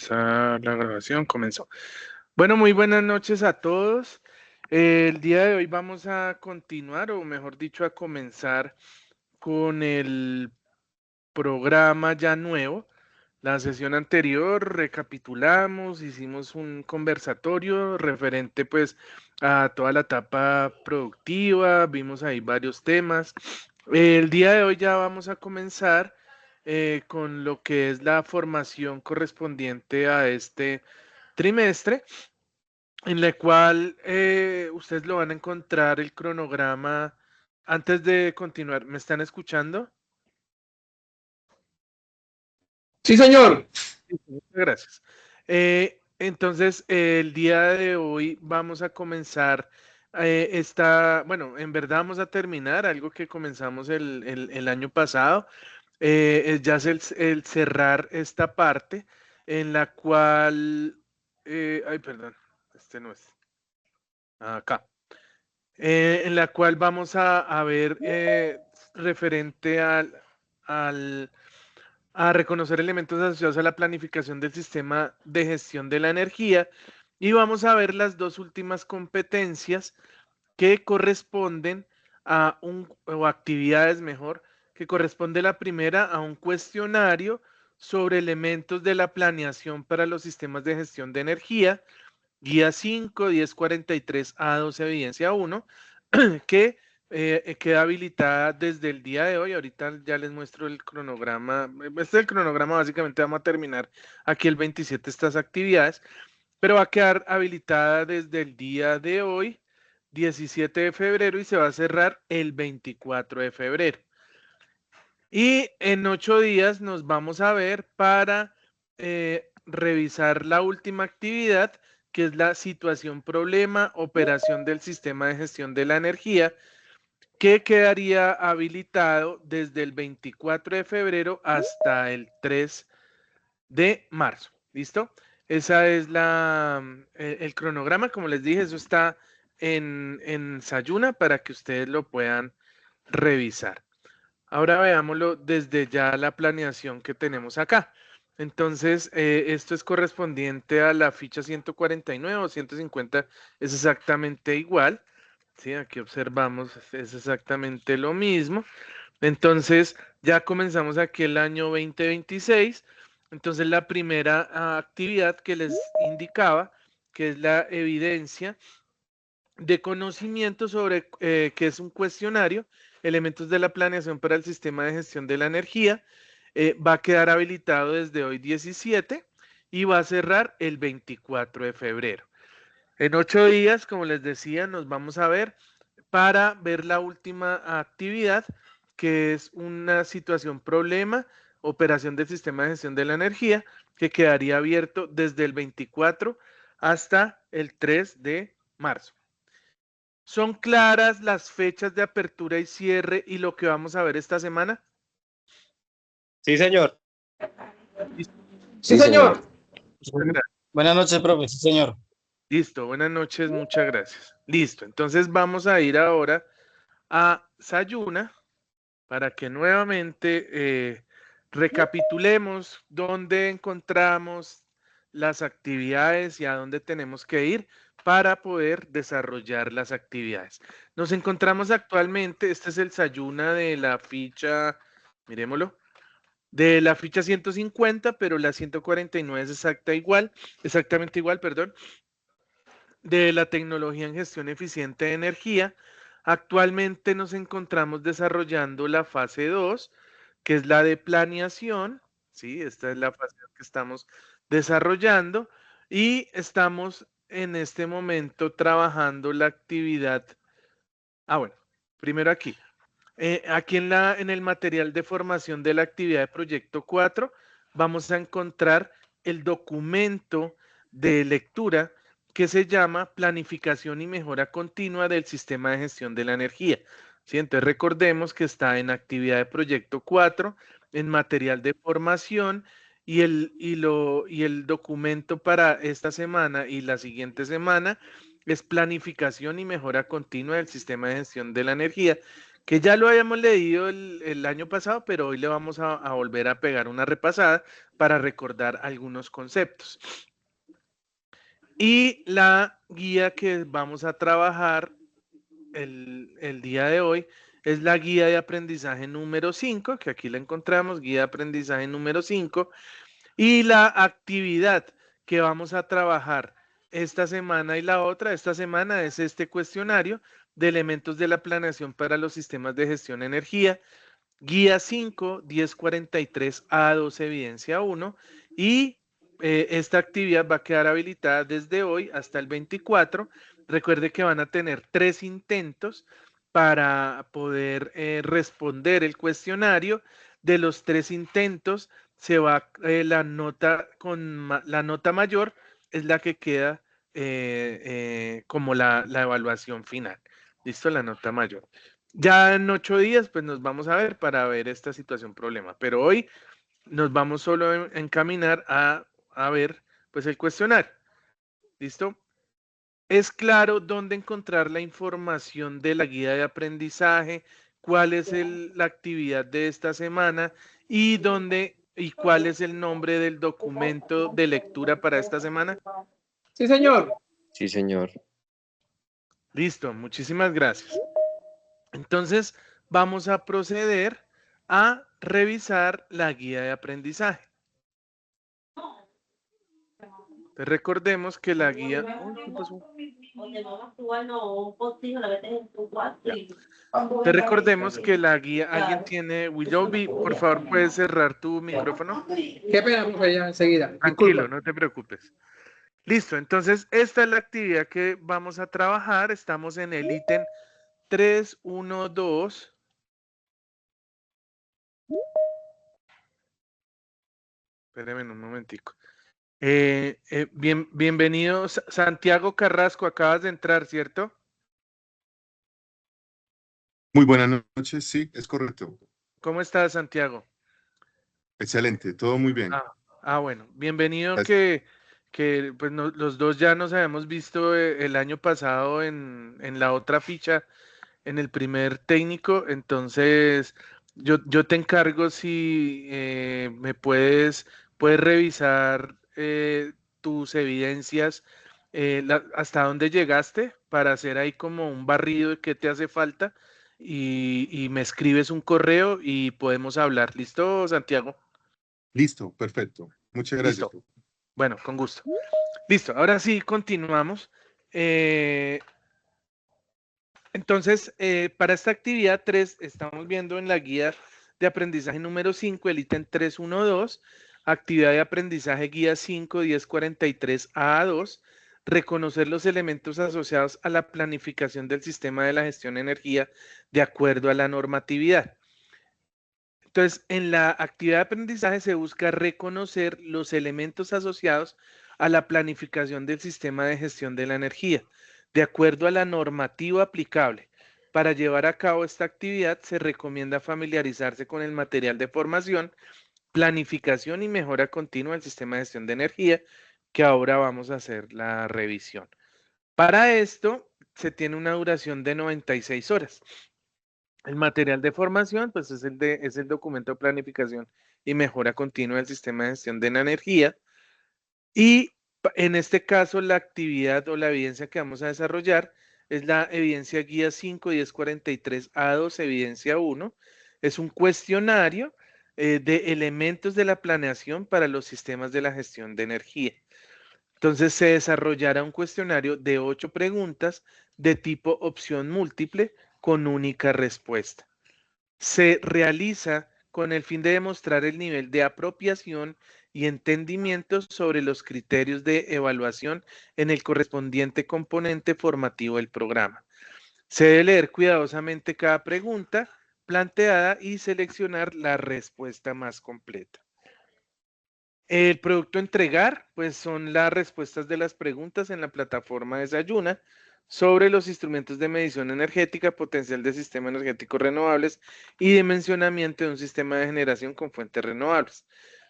La grabación comenzó. Bueno, muy buenas noches a todos. El día de hoy vamos a continuar, o mejor dicho, a comenzar con el programa ya nuevo. La sesión anterior recapitulamos, hicimos un conversatorio referente pues a toda la etapa productiva, vimos ahí varios temas. El día de hoy ya vamos a comenzar con lo que es la formación correspondiente a este trimestre, en la cual ustedes lo van a encontrar el cronograma. Antes de continuar, ¿me están escuchando? Sí, señor. Muchas gracias. Entonces, el día de hoy vamos a comenzar bueno, en verdad vamos a terminar algo que comenzamos el año pasado. Ya es el cerrar esta parte en la cual, ay, perdón, este no es, acá, en la cual vamos a ver referente al a reconocer elementos asociados a la planificación del sistema de gestión de la energía, y vamos a ver las dos últimas competencias que corresponden o actividades mejor, que corresponde la primera a un cuestionario sobre elementos de la planeación para los sistemas de gestión de energía, guía 5, 1043 A12 evidencia 1, que queda habilitada desde el día de hoy. Ahorita ya les muestro el cronograma. Este es el cronograma, básicamente vamos a terminar aquí el 27 estas actividades, pero va a quedar habilitada desde el día de hoy, 17 de febrero, y se va a cerrar el 24 de febrero. Y en 8 días nos vamos a ver para revisar la última actividad, que es la situación problema, operación del sistema de gestión de la energía, que quedaría habilitado desde el 24 de febrero hasta el 3 de marzo. ¿Listo? Esa es el cronograma. Como les dije, eso está en Sayuna para que ustedes lo puedan revisar. Ahora veámoslo desde ya la planeación que tenemos acá. Entonces, esto es correspondiente a la ficha 149 o 150, es exactamente igual. Sí, aquí observamos, es exactamente lo mismo. Entonces, ya comenzamos aquí el año 2026. Entonces, la primera actividad que les indicaba, que es la evidencia de conocimiento sobre que es un cuestionario, elementos de la planeación para el sistema de gestión de la energía, va a quedar habilitado desde hoy 17 y va a cerrar el 24 de febrero. En 8 días, como les decía, nos vamos a ver para ver la última actividad, que es una situación problema, operación del sistema de gestión de la energía, que quedaría abierto desde el 24 hasta el 3 de marzo. ¿Son claras las fechas de apertura y cierre y lo que vamos a ver esta semana? Sí, señor. Listo. Sí, señor. Muchas gracias. Buenas noches, profe. Sí, señor. Listo, buenas noches, muchas gracias. Listo, entonces vamos a ir ahora a Sayuna para que nuevamente recapitulemos dónde encontramos las actividades y a dónde tenemos que ir para poder desarrollar las actividades. Nos encontramos actualmente, este es el Sayuna de la ficha, miremoslo, de la ficha 150, pero la 149 es exactamente igual, perdón, de la tecnología en gestión eficiente de energía. Actualmente nos encontramos desarrollando la fase 2, que es la de planeación. Sí, esta es la fase que estamos desarrollando y estamos en este momento trabajando la actividad. Bueno, primero aquí. Aquí en el material de formación de la actividad de proyecto 4 vamos a encontrar el documento de lectura que se llama Planificación y Mejora Continua del Sistema de Gestión de la Energía. ¿Sí? Entonces recordemos que está en actividad de proyecto 4, en material de formación, y el documento para esta semana y la siguiente semana es Planificación y Mejora Continua del Sistema de Gestión de la Energía, que ya lo habíamos leído el año pasado, pero hoy le vamos a volver a pegar una repasada para recordar algunos conceptos. Y la guía que vamos a trabajar el día de hoy es la guía de aprendizaje número 5, que aquí la encontramos, guía de aprendizaje número 5, y la actividad que vamos a trabajar esta semana y la otra, esta semana es este cuestionario de elementos de la planeación para los sistemas de gestión de energía, guía 5, 1043 A2 evidencia 1, y esta actividad va a quedar habilitada desde hoy hasta el 24. Recuerde que van a tener 3 intentos para poder responder el cuestionario. De los 3 intentos se va la nota la nota mayor es la que queda como la evaluación final. ¿Listo? La nota mayor. Ya en 8 días, pues nos vamos a ver para ver esta situación problema. Pero hoy nos vamos solo a encaminar a ver, pues el cuestionario. ¿Listo? Es claro dónde encontrar la información de la guía de aprendizaje, cuál es la actividad de esta semana y dónde y cuál es el nombre del documento de lectura para esta semana. Sí, señor. Sí, señor. Listo, muchísimas gracias. Entonces, vamos a proceder a revisar la guía de aprendizaje. Entonces, recordemos que la guía... Uy, ¿qué pasó? Te recordemos que la guía, alguien tiene, Willoughby, por favor, puedes cerrar tu micrófono. Qué pena, profe, ya enseguida. Tranquilo, Disculpa. no te preocupes. Listo, entonces esta es la actividad que vamos a trabajar. Estamos en el ítem 3.1.2. Espérenme un momentico. Bienvenido, Santiago Carrasco, acabas de entrar, ¿cierto? Muy buenas noches, sí, es correcto. ¿Cómo estás, Santiago? Excelente, todo muy bien. Bueno, bienvenido Gracias. que pues los dos ya nos habíamos visto el año pasado en la otra ficha, en el primer técnico, entonces yo te encargo si me puedes revisar tus evidencias, hasta dónde llegaste para hacer ahí como un barrido de qué te hace falta y me escribes un correo y podemos hablar. ¿Listo, Santiago? Listo, perfecto. Muchas gracias. Listo. Bueno, con gusto. Listo, ahora sí, continuamos. Entonces, para esta actividad 3, estamos viendo en la guía de aprendizaje número 5, el ítem 3.1.2, actividad de aprendizaje guía 5, 1043 A2, reconocer los elementos asociados a la planificación del sistema de la gestión de energía de acuerdo a la normatividad. Entonces, en la actividad de aprendizaje se busca reconocer los elementos asociados a la planificación del sistema de gestión de la energía, de acuerdo a la normativa aplicable. Para llevar a cabo esta actividad se recomienda familiarizarse con el material de formación, planificación y mejora continua del sistema de gestión de energía, que ahora vamos a hacer la revisión. Para esto se tiene una duración de 96 horas. El material de formación, pues es el documento de planificación y mejora continua del sistema de gestión de la energía. Y en este caso, la actividad o la evidencia que vamos a desarrollar es la evidencia guía 5 1043 A2, evidencia 1. Es un cuestionario de elementos de la planeación para los sistemas de la gestión de energía. Entonces se desarrollará un cuestionario de 8 preguntas de tipo opción múltiple con única respuesta. Se realiza con el fin de demostrar el nivel de apropiación y entendimiento sobre los criterios de evaluación en el correspondiente componente formativo del programa. Se debe leer cuidadosamente cada pregunta planteada y seleccionar la respuesta más completa. El producto a entregar, pues son las respuestas de las preguntas en la plataforma Desayuna sobre los instrumentos de medición energética, potencial de sistemas energéticos renovables y dimensionamiento de un sistema de generación con fuentes renovables.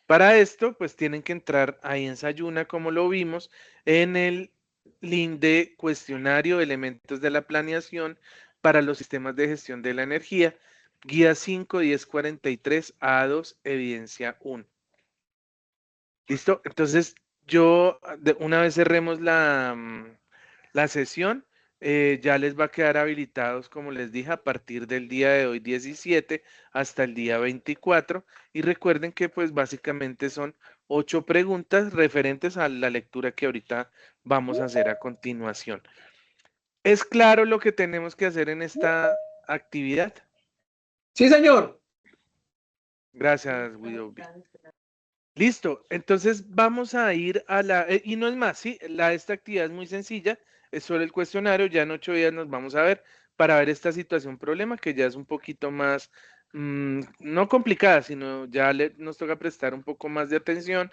Para esto, pues tienen que entrar ahí en Sayuna, como lo vimos, en el link de cuestionario, elementos de la planeación para los sistemas de gestión de la energía, guía 5.1043 A2, evidencia 1. ¿Listo? Entonces, una vez cerremos la sesión, ya les va a quedar habilitados, como les dije, a partir del día de hoy 17 hasta el día 24. Y recuerden que pues básicamente son 8 preguntas referentes a la lectura que ahorita vamos a hacer a continuación. ¿Es claro lo que tenemos que hacer en esta actividad? Sí, señor. Gracias, Guido. Listo, entonces vamos a ir a y no es más, sí, esta actividad es muy sencilla, es solo el cuestionario, ya en 8 días nos vamos a ver para ver esta situación problema que ya es un poquito más, no complicada, sino ya nos toca prestar un poco más de atención,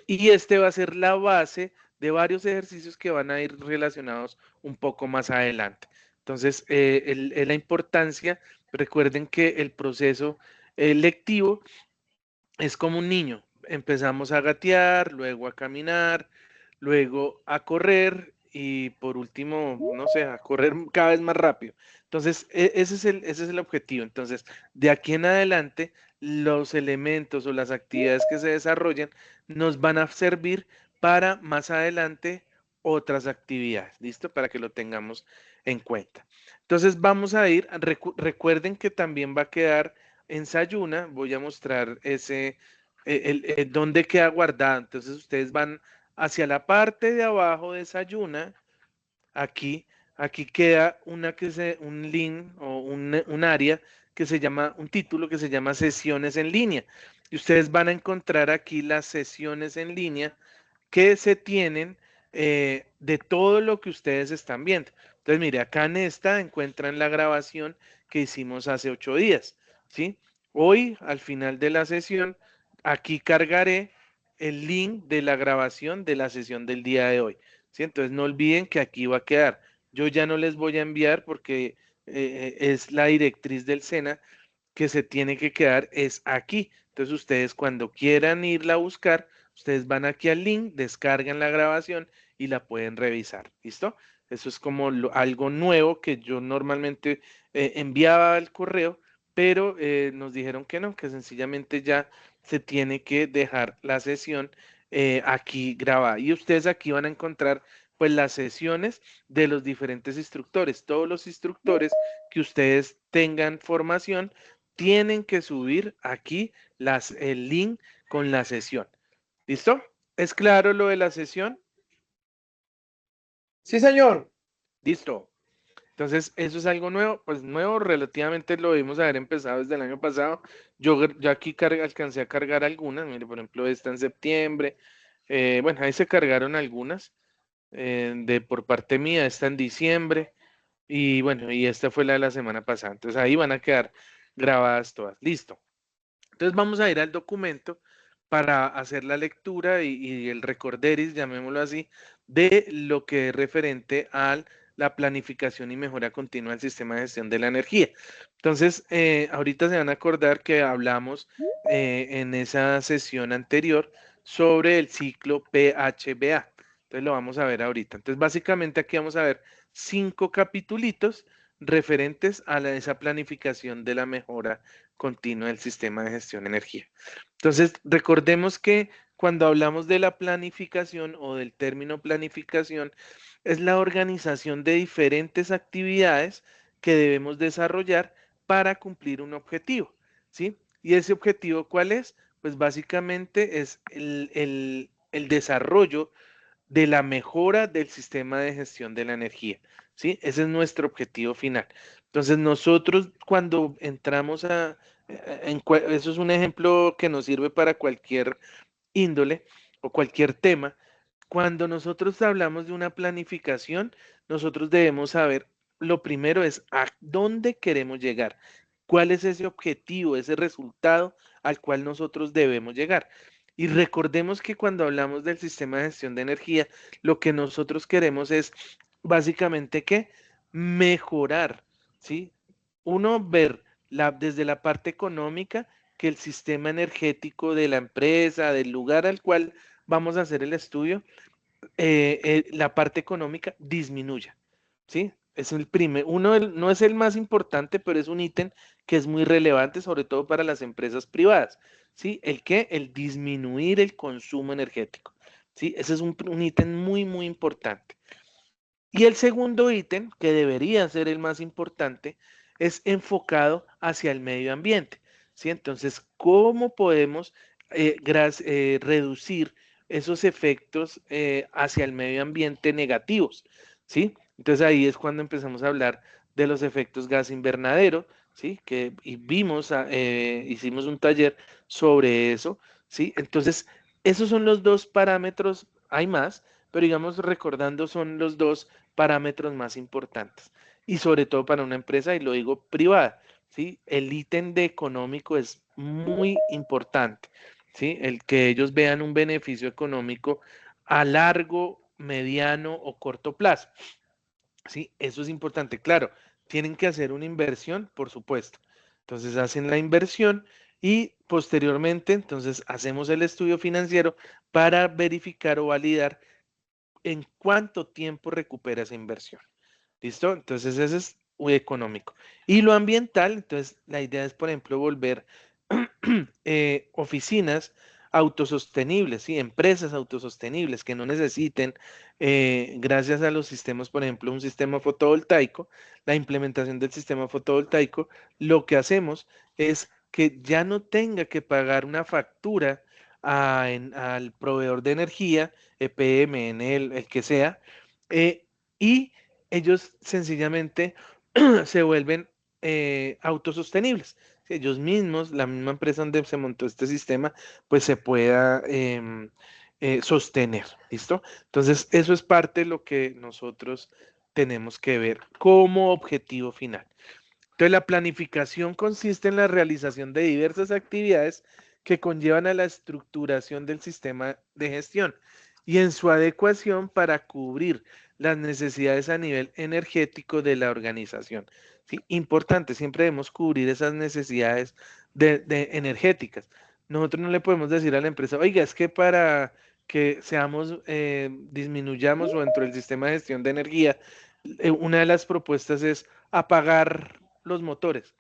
y este va a ser la base de varios ejercicios que van a ir relacionados un poco más adelante. Entonces, la importancia, recuerden que el proceso lectivo es como un niño. Empezamos a gatear, luego a caminar, luego a correr y por último, no sé, a correr cada vez más rápido. Entonces, ese es el objetivo. Entonces, de aquí en adelante, los elementos o las actividades que se desarrollan nos van a servir para más adelante otras actividades. ¿Listo? Para que lo tengamos en cuenta. Entonces, vamos a ir, recuerden que también va a quedar en Sayuna, voy a mostrar dónde queda guardado. Entonces ustedes van hacia la parte de abajo de Sayuna, aquí, aquí queda un link o un área que se llama, un título que se llama sesiones en línea. Y ustedes van a encontrar aquí las sesiones en línea que se tienen de todo lo que ustedes están viendo. Entonces, mire, acá en esta encuentran la grabación que hicimos hace 8 días, ¿sí? Hoy, al final de la sesión, aquí cargaré el link de la grabación de la sesión del día de hoy, ¿sí? Entonces, no olviden que aquí va a quedar. Yo ya no les voy a enviar porque es la directriz del SENA que se tiene que quedar es aquí. Entonces, ustedes cuando quieran irla a buscar, ustedes van aquí al link, descargan la grabación y la pueden revisar. ¿Listo? Eso es como algo nuevo que yo normalmente enviaba al correo, pero nos dijeron que no, que sencillamente ya se tiene que dejar la sesión aquí grabada. Y ustedes aquí van a encontrar pues las sesiones de los diferentes instructores. Todos los instructores que ustedes tengan formación tienen que subir aquí el link con la sesión. ¿Listo? ¿Es claro lo de la sesión? Sí, señor. Listo. Entonces, eso es algo nuevo, pues nuevo, relativamente lo debimos haber empezado desde el año pasado. Yo aquí alcancé a cargar algunas, mire, por ejemplo, esta en septiembre. Bueno, ahí se cargaron algunas por parte mía, esta en diciembre. Y bueno, y esta fue la de la semana pasada. Entonces, ahí van a quedar grabadas todas. Listo. Entonces vamos a ir al documento para hacer la lectura y el recorderis, llamémoslo así, de lo que es referente a la planificación y mejora continua del sistema de gestión de la energía. Entonces, ahorita se van a acordar que hablamos en esa sesión anterior sobre el ciclo PHBA. Entonces lo vamos a ver ahorita. Entonces, básicamente aquí vamos a ver 5 capitulitos referentes a esa planificación de la mejora continua del sistema de gestión de energía. Entonces, recordemos que cuando hablamos de la planificación o del término planificación, es la organización de diferentes actividades que debemos desarrollar para cumplir un objetivo, ¿sí? ¿Y ese objetivo cuál es? Pues básicamente es el desarrollo de la mejora del sistema de gestión de la energía, ¿sí? Ese es nuestro objetivo final. Entonces, nosotros cuando entramos eso es un ejemplo que nos sirve para cualquier índole o cualquier tema. Cuando nosotros hablamos de una planificación, nosotros debemos saber, lo primero es a dónde queremos llegar, cuál es ese objetivo, ese resultado al cual nosotros debemos llegar. Y recordemos que cuando hablamos del sistema de gestión de energía, lo que nosotros queremos es básicamente que mejorar, ¿sí? Uno, ver desde la parte económica que el sistema energético de la empresa, del lugar al cual vamos a hacer el estudio, la parte económica disminuya, ¿sí? Es el no es el más importante, pero es un ítem que es muy relevante, sobre todo para las empresas privadas. ¿Sí? El disminuir el consumo energético. ¿Sí? Ese es un ítem muy, muy importante. Y el segundo ítem, que debería ser el más importante, es enfocado hacia el medio ambiente. ¿Sí? Entonces, ¿cómo podemos reducir esos efectos hacia el medio ambiente negativos? ¿Sí? Entonces ahí es cuando empezamos a hablar de los efectos gas invernadero, ¿sí? Y hicimos un taller sobre eso, ¿sí? Entonces, esos son los dos parámetros, hay más, pero digamos recordando son los dos parámetros más importantes y sobre todo para una empresa, y lo digo privada, ¿sí? El ítem de económico es muy importante, ¿sí? El que ellos vean un beneficio económico a largo, mediano o corto plazo, ¿sí? Eso es importante. Claro, tienen que hacer una inversión, por supuesto. Entonces hacen la inversión y posteriormente, entonces hacemos el estudio financiero para verificar o validar en cuánto tiempo recupera esa inversión. ¿Listo? Entonces ese es muy económico. Y lo ambiental, entonces la idea es, por ejemplo, volver oficinas autosostenibles, ¿sí? Empresas autosostenibles que no necesiten, gracias a los sistemas, por ejemplo, un sistema fotovoltaico, la implementación del sistema fotovoltaico, lo que hacemos es que ya no tenga que pagar una factura al proveedor de energía, EPM, Enel, el que sea, y ellos sencillamente se vuelven autosostenibles. Si ellos mismos, la misma empresa donde se montó este sistema, pues se pueda sostener. ¿Listo? Entonces, eso es parte de lo que nosotros tenemos que ver como objetivo final. Entonces, la planificación consiste en la realización de diversas actividades que conllevan a la estructuración del sistema de gestión y en su adecuación para cubrir las necesidades a nivel energético de la organización. ¿Sí? Importante, siempre debemos cubrir esas necesidades energéticas. Nosotros no le podemos decir a la empresa, oiga, es que para que disminuyamos o dentro del sistema de gestión de energía, una de las propuestas es apagar los motores.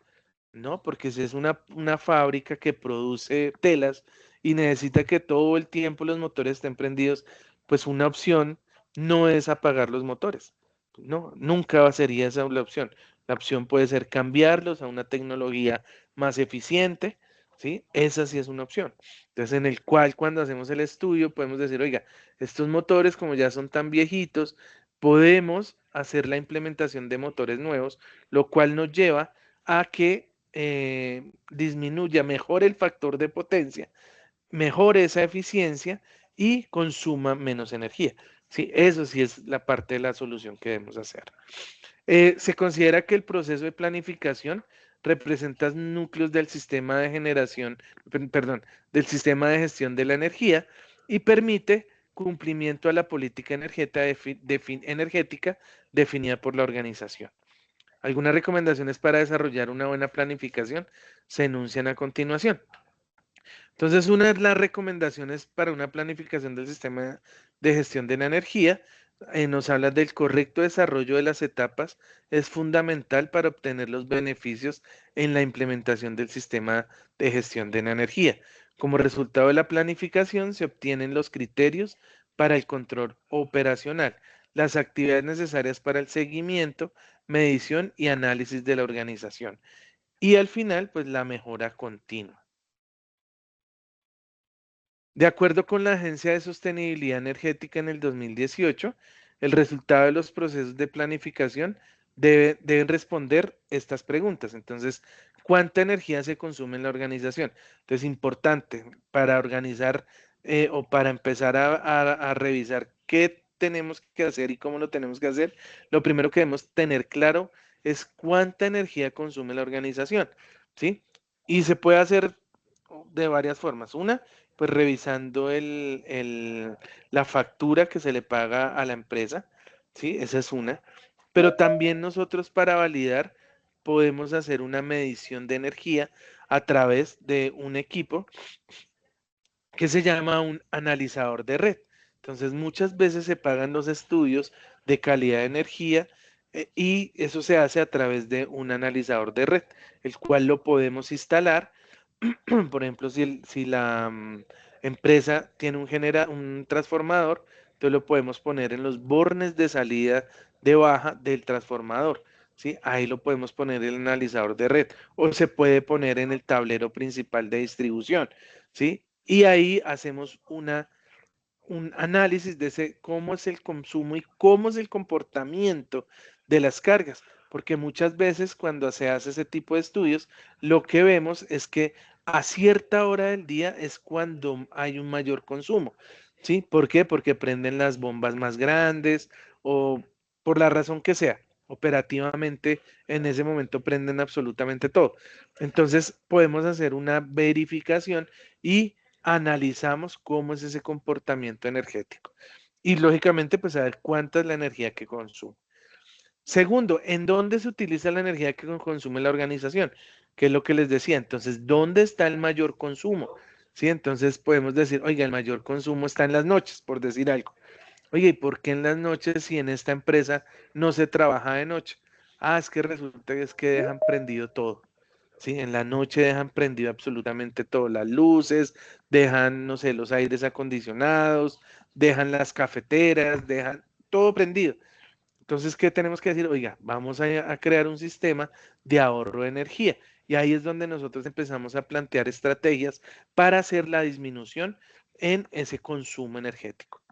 No, porque si es una fábrica que produce telas y necesita que todo el tiempo los motores estén prendidos, pues una opción no es apagar los motores. No, nunca sería esa la opción. La opción puede ser cambiarlos a una tecnología más eficiente, ¿sí? Esa sí es una opción. Entonces, en el cual cuando hacemos el estudio podemos decir, oiga, estos motores como ya son tan viejitos, podemos hacer la implementación de motores nuevos, lo cual nos lleva a que disminuya, mejore el factor de potencia, mejore esa eficiencia y consuma menos energía. Sí, eso sí es la parte de la solución que debemos hacer. Se considera que el proceso de planificación representa núcleos del sistema de generación, perdón, del sistema de gestión de la energía y permite cumplimiento a la política energética definida por la organización. Algunas recomendaciones para desarrollar una buena planificación se enuncian a continuación. Entonces, una de las recomendaciones para una planificación del sistema de gestión de la energía nos habla del correcto desarrollo de las etapas, es fundamental para obtener los beneficios en la implementación del sistema de gestión de la energía. Como resultado de la planificación se obtienen los criterios para el control operacional, las actividades necesarias para el seguimiento, medición y análisis de la organización. Y al final, pues la mejora continua. De acuerdo con la Agencia de Sostenibilidad Energética en el 2018, el resultado de los procesos de planificación deben responder estas preguntas. Entonces, ¿cuánta energía se consume en la organización? Entonces, importante para organizar o para empezar a revisar qué tenemos que hacer y cómo lo tenemos que hacer, lo primero que debemos tener claro es cuánta energía consume la organización, ¿sí? Y se puede hacer de varias formas. Una, pues revisando la factura que se le paga a la empresa, ¿sí? Esa es una. Pero también nosotros para validar podemos hacer una medición de energía a través de un equipo que se llama un analizador de red. Entonces, muchas veces se pagan los estudios de calidad de energía y eso se hace a través de un analizador de red, el cual lo podemos instalar. Por ejemplo, si la empresa tiene un transformador, entonces lo podemos poner en los bornes de salida de baja del transformador. ¿Sí? Ahí lo podemos poner en el analizador de red o se puede poner en el tablero principal de distribución. ¿Sí? Y ahí hacemos un análisis de cómo es el consumo y cómo es el comportamiento de las cargas, porque muchas veces cuando se hace ese tipo de estudios, lo que vemos es que a cierta hora del día es cuando hay un mayor consumo, ¿sí? ¿Por qué? Porque prenden las bombas más grandes o por la razón que sea. Operativamente en ese momento prenden absolutamente todo. Entonces podemos hacer una verificación y analizamos cómo es ese comportamiento energético. Y lógicamente, pues saber cuánta es la energía que consume. Segundo, ¿en dónde se utiliza la energía que consume la organización? Que es lo que les decía. Entonces, ¿dónde está el mayor consumo? Sí, entonces podemos decir, oiga, el mayor consumo está en las noches, por decir algo. Oye, ¿y por qué en las noches si en esta empresa no se trabaja de noche? Ah, es que resulta que es que dejan prendido todo. Sí, en la noche dejan prendido absolutamente todo, las luces, dejan, no sé, los aires acondicionados, dejan las cafeteras, dejan todo prendido. Entonces, ¿qué tenemos que decir? Oiga, vamos a crear un sistema de ahorro de energía. Y ahí es donde nosotros empezamos a plantear estrategias para hacer la disminución en ese consumo energético.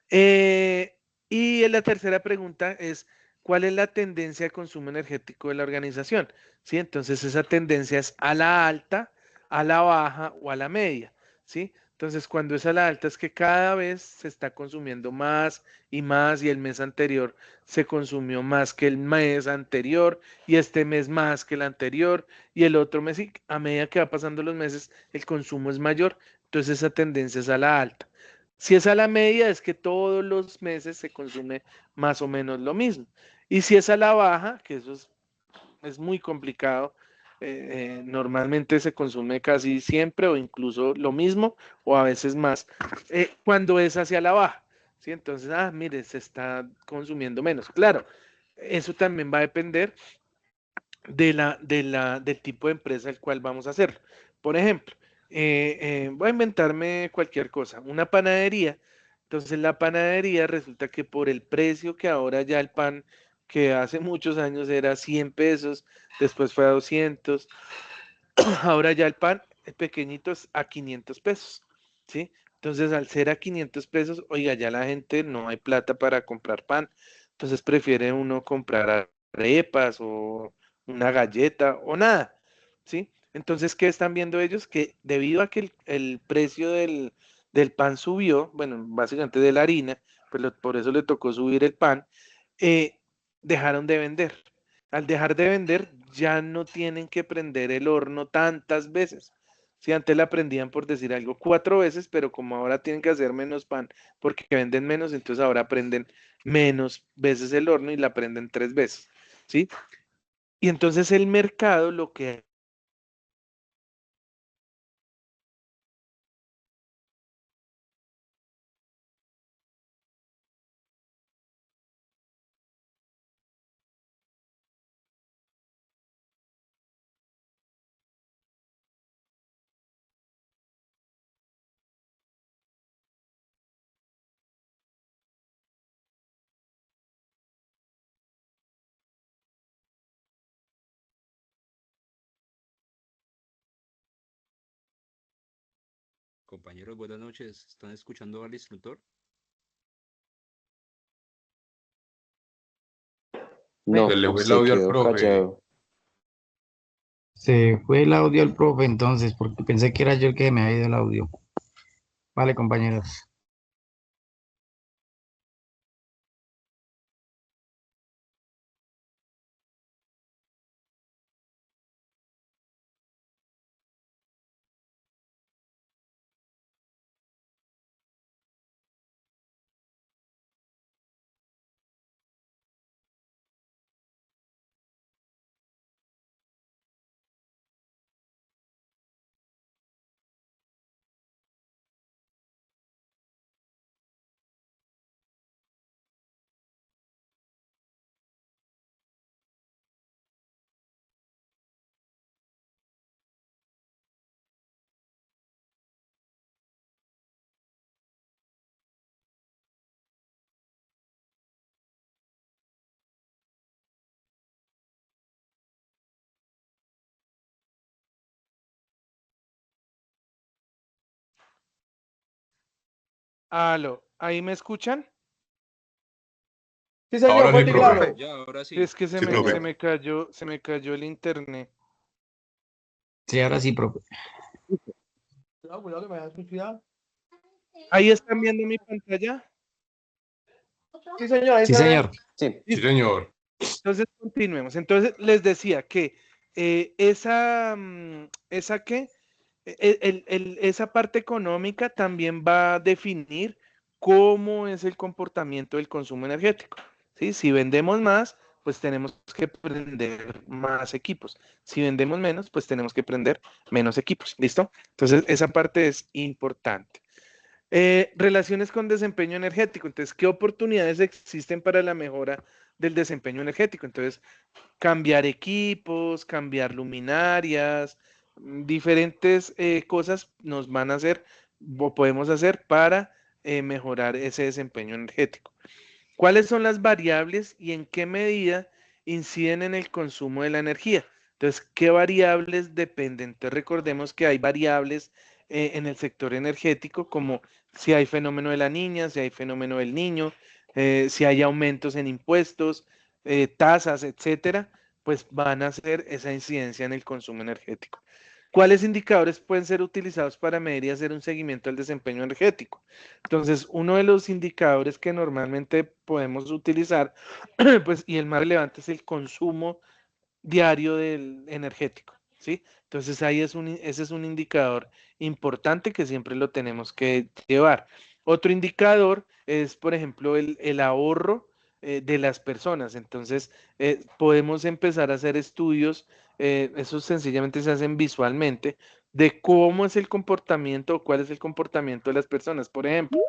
Eh, y la tercera pregunta es, ¿cuál es la tendencia de consumo energético de la organización? ¿Sí? Entonces, esa tendencia es a la alta, a la baja o a la media. ¿Sí? Entonces, cuando es a la alta es que cada vez se está consumiendo más y el mes anterior se consumió más que el mes anterior y este mes más que el anterior y el otro mes, y a medida que va pasando los meses, el consumo es mayor. Entonces, esa tendencia es a la alta. Si es a la media, es que todos los meses se consume más o menos lo mismo. Y si es a la baja, que eso es muy complicado, normalmente se consume casi siempre o incluso lo mismo o a veces más, cuando es hacia la baja. ¿Sí? Entonces, mire, se está consumiendo menos. Claro, eso también va a depender del tipo de empresa el cual vamos a hacer. Por ejemplo, voy a inventarme cualquier cosa, una panadería. Entonces la panadería resulta que por el precio que ahora ya el pan, que hace muchos años era 100 pesos, después fue a 200, ahora ya el pan pequeñito es a 500 pesos, ¿sí? Entonces al ser a 500 pesos, oiga, ya la gente no hay plata para comprar pan, entonces prefiere uno comprar arepas o una galleta o nada, ¿sí? Entonces, ¿qué están viendo ellos? Que debido a que el precio del pan subió, bueno, básicamente de la harina, pues por eso le tocó subir el pan, eh, dejaron de vender. Al dejar de vender, ya no tienen que prender el horno tantas veces. Si antes la prendían por decir algo 4 veces, pero como ahora tienen que hacer menos pan porque venden menos, entonces ahora prenden menos veces el horno y la prenden 3 veces. ¿Sí? Y entonces el mercado lo que Compañeros, buenas noches. ¿Están escuchando al instructor? No, Se le fue el se audio al quedó profe. callado. Se fue el audio al profe entonces, porque pensé que era yo el que me había ido el audio. Vale, compañeros. Aló, ¿ahí me escuchan? Sí, señor, Ahora sí, fuerte y profe. claro. Ya, ahora sí. Es que Sí, profe. se me cayó el internet. Sí, ahora sí, profe. Cuidado, cuidado que me vas a suicidar. ¿Ahí están viendo mi pantalla? Sí, señor, ahí Sí, se ve. señor. Sí, Listo. señor. Entonces, continuemos. Entonces, les decía que esa, esa que, esa parte económica también va a definir cómo es el comportamiento del consumo energético. ¿Sí? Si vendemos más, pues tenemos que prender más equipos. Si vendemos menos, pues tenemos que prender menos equipos. ¿Listo? Entonces, esa parte es importante. Relaciones con desempeño energético. Entonces, ¿qué oportunidades existen para la mejora del desempeño energético? Entonces, cambiar equipos, cambiar luminarias, diferentes cosas nos van a hacer o podemos hacer para mejorar ese desempeño energético. ¿Cuáles son las variables y en qué medida inciden en el consumo de la energía? Entonces, ¿qué variables dependen? Entonces, recordemos que hay variables en el sector energético, como si hay fenómeno de la niña, si hay fenómeno del niño, si hay aumentos en impuestos, tasas, etcétera, pues van a hacer esa incidencia en el consumo energético. ¿Cuáles indicadores pueden ser utilizados para medir y hacer un seguimiento del desempeño energético? Entonces, uno de los indicadores que normalmente podemos utilizar, pues, y el más relevante es el consumo diario del energético, ¿sí? Entonces, ese es un indicador importante que siempre lo tenemos que llevar. Otro indicador es, por ejemplo, el ahorro de las personas. Entonces, podemos empezar a hacer estudios, eso sencillamente se hacen visualmente, de cómo es el comportamiento o cuál es el comportamiento de las personas. Por ejemplo,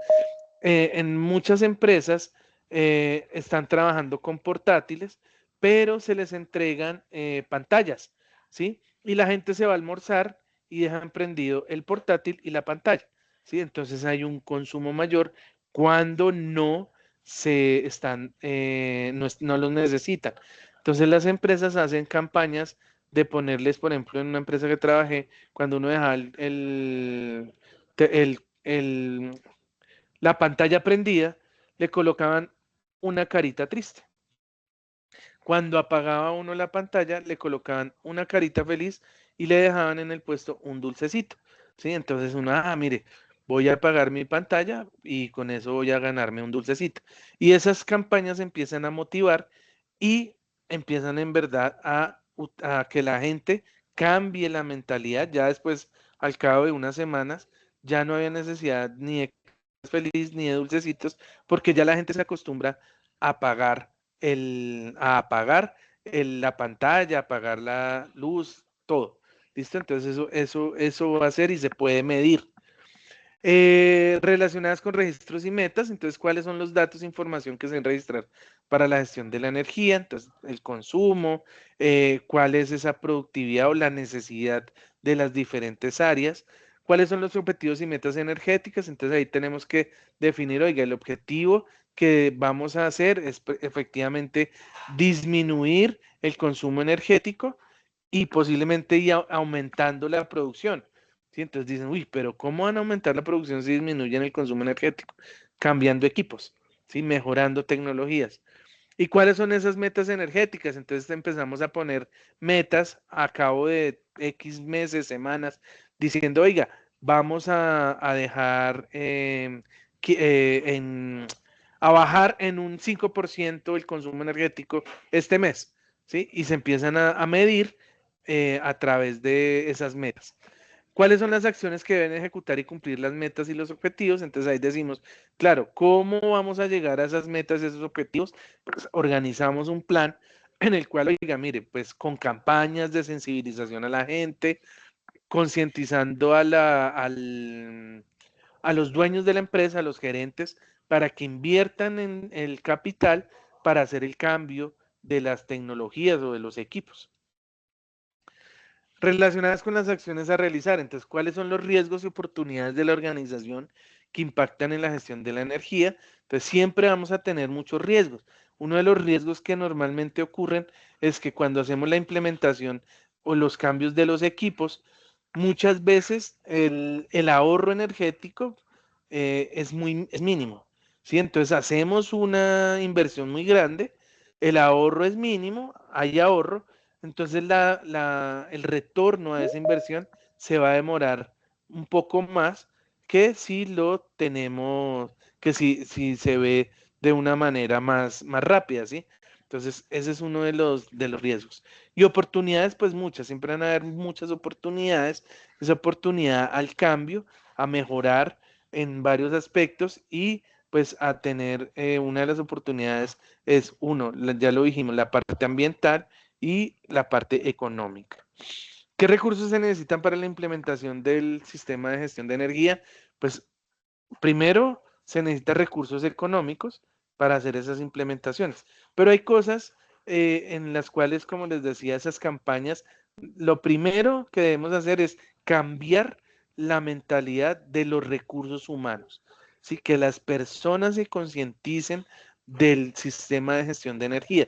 en muchas empresas están trabajando con portátiles, pero se les entregan pantallas, ¿sí? Y la gente se va a almorzar y dejan prendido el portátil y la pantalla, ¿sí? Entonces hay un consumo mayor cuando no se están, no los necesitan. Entonces las empresas hacen campañas de ponerles, por ejemplo, en una empresa que trabajé, cuando uno dejaba la pantalla prendida, le colocaban una carita triste. Cuando apagaba uno la pantalla, le colocaban una carita feliz y le dejaban en el puesto un dulcecito. ¿Sí? Entonces uno, mire, voy a apagar mi pantalla y con eso voy a ganarme un dulcecito. Y esas campañas empiezan a motivar y empiezan en verdad a que la gente cambie la mentalidad. Ya después, al cabo de unas semanas, ya no había necesidad ni de feliz ni de dulcecitos, porque ya la gente se acostumbra a la pantalla, apagar la luz, todo. ¿Listo? Entonces eso va a ser y se puede medir. Relacionadas con registros y metas, entonces, ¿cuáles son los datos e información que se deben registrar para la gestión de la energía? Entonces, el consumo, cuál es esa productividad o la necesidad de las diferentes áreas, cuáles son los objetivos y metas energéticas. Entonces, ahí tenemos que definir, oiga, el objetivo que vamos a hacer es efectivamente disminuir el consumo energético y posiblemente ir aumentando la producción. ¿Sí? Entonces dicen, uy, pero ¿cómo van a aumentar la producción si disminuyen el consumo energético? Cambiando equipos, ¿sí? Mejorando tecnologías. ¿Y cuáles son esas metas energéticas? Entonces empezamos a poner metas a cabo de X meses, semanas, diciendo, oiga, vamos a dejar, a bajar en un 5% el consumo energético este mes, ¿sí? Y se empiezan a medir a través de esas metas. ¿Cuáles son las acciones que deben ejecutar y cumplir las metas y los objetivos? Entonces ahí decimos, claro, ¿cómo vamos a llegar a esas metas y esos objetivos? Pues organizamos un plan en el cual, oiga, mire, pues con campañas de sensibilización a la gente, concientizando a los dueños de la empresa, a los gerentes, para que inviertan en el capital para hacer el cambio de las tecnologías o de los equipos. Relacionadas con las acciones a realizar. Entonces, ¿cuáles son los riesgos y oportunidades de la organización que impactan en la gestión de la energía? Entonces, siempre vamos a tener muchos riesgos. Uno de los riesgos que normalmente ocurren es que cuando hacemos la implementación o los cambios de los equipos, muchas veces el ahorro energético es mínimo, ¿sí? Entonces hacemos una inversión muy grande, el ahorro es mínimo, hay ahorro, entonces el retorno a esa inversión se va a demorar un poco más que si lo tenemos, que si se ve de una manera más rápida, ¿sí? Entonces, ese es uno de los riesgos. Y oportunidades, pues muchas, siempre van a haber muchas oportunidades, esa oportunidad al cambio, a mejorar en varios aspectos y pues a tener una de las oportunidades es uno, ya lo dijimos, la parte ambiental y la parte económica. ¿Qué recursos se necesitan para la implementación del sistema de gestión de energía? Pues primero se necesitan recursos económicos para hacer esas implementaciones, pero hay cosas en las cuales, como les decía, esas campañas, lo primero que debemos hacer es cambiar la mentalidad de los recursos humanos, ¿sí? Que las personas se concienticen del sistema de gestión de energía.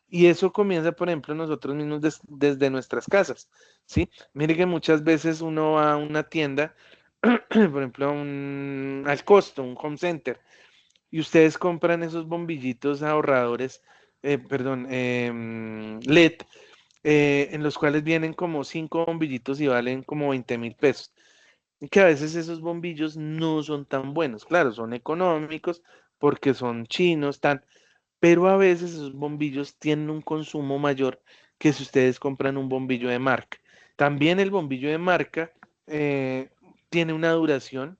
Y eso comienza, por ejemplo, nosotros mismos desde nuestras casas, ¿sí? Mire que muchas veces uno va a una tienda, por ejemplo, al Costo, un home center, y ustedes compran esos bombillitos ahorradores, perdón, LED, en los cuales vienen como 5 bombillitos y valen como 20.000 pesos. Y que a veces esos bombillos no son tan buenos, claro, son económicos porque son chinos, pero a veces esos bombillos tienen un consumo mayor que si ustedes compran un bombillo de marca. También el bombillo de marca eh, tiene una duración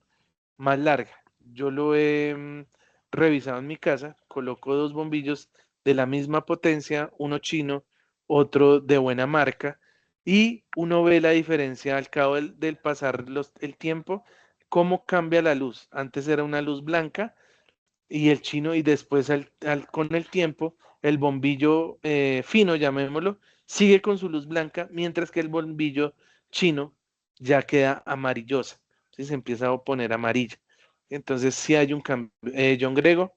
más larga. Yo lo he revisado en mi casa, coloco 2 bombillos de la misma potencia, uno chino, otro de buena marca, y uno ve la diferencia al cabo del pasar el tiempo, cómo cambia la luz. Antes era una luz blanca y el chino, y después con el tiempo, el bombillo fino, llamémoslo, sigue con su luz blanca, mientras que el bombillo chino ya queda amarillosa, ¿sí? Se empieza a poner amarilla. Entonces, sí hay un cambio. John Grego,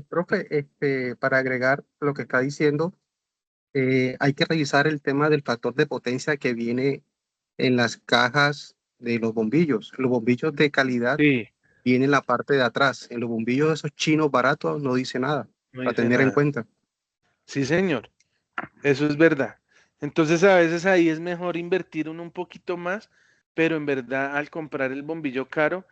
Profe, para agregar lo que está diciendo, hay que revisar el tema del factor de potencia que viene en las cajas de los bombillos. Los bombillos de calidad sí, vienen en la parte de atrás. En los bombillos esos chinos baratos no dice nada, no para dice tener en nada. cuenta. Sí, señor, eso es verdad. Entonces, a veces ahí es mejor invertir un poquito más, pero en verdad, al comprar el bombillo caro,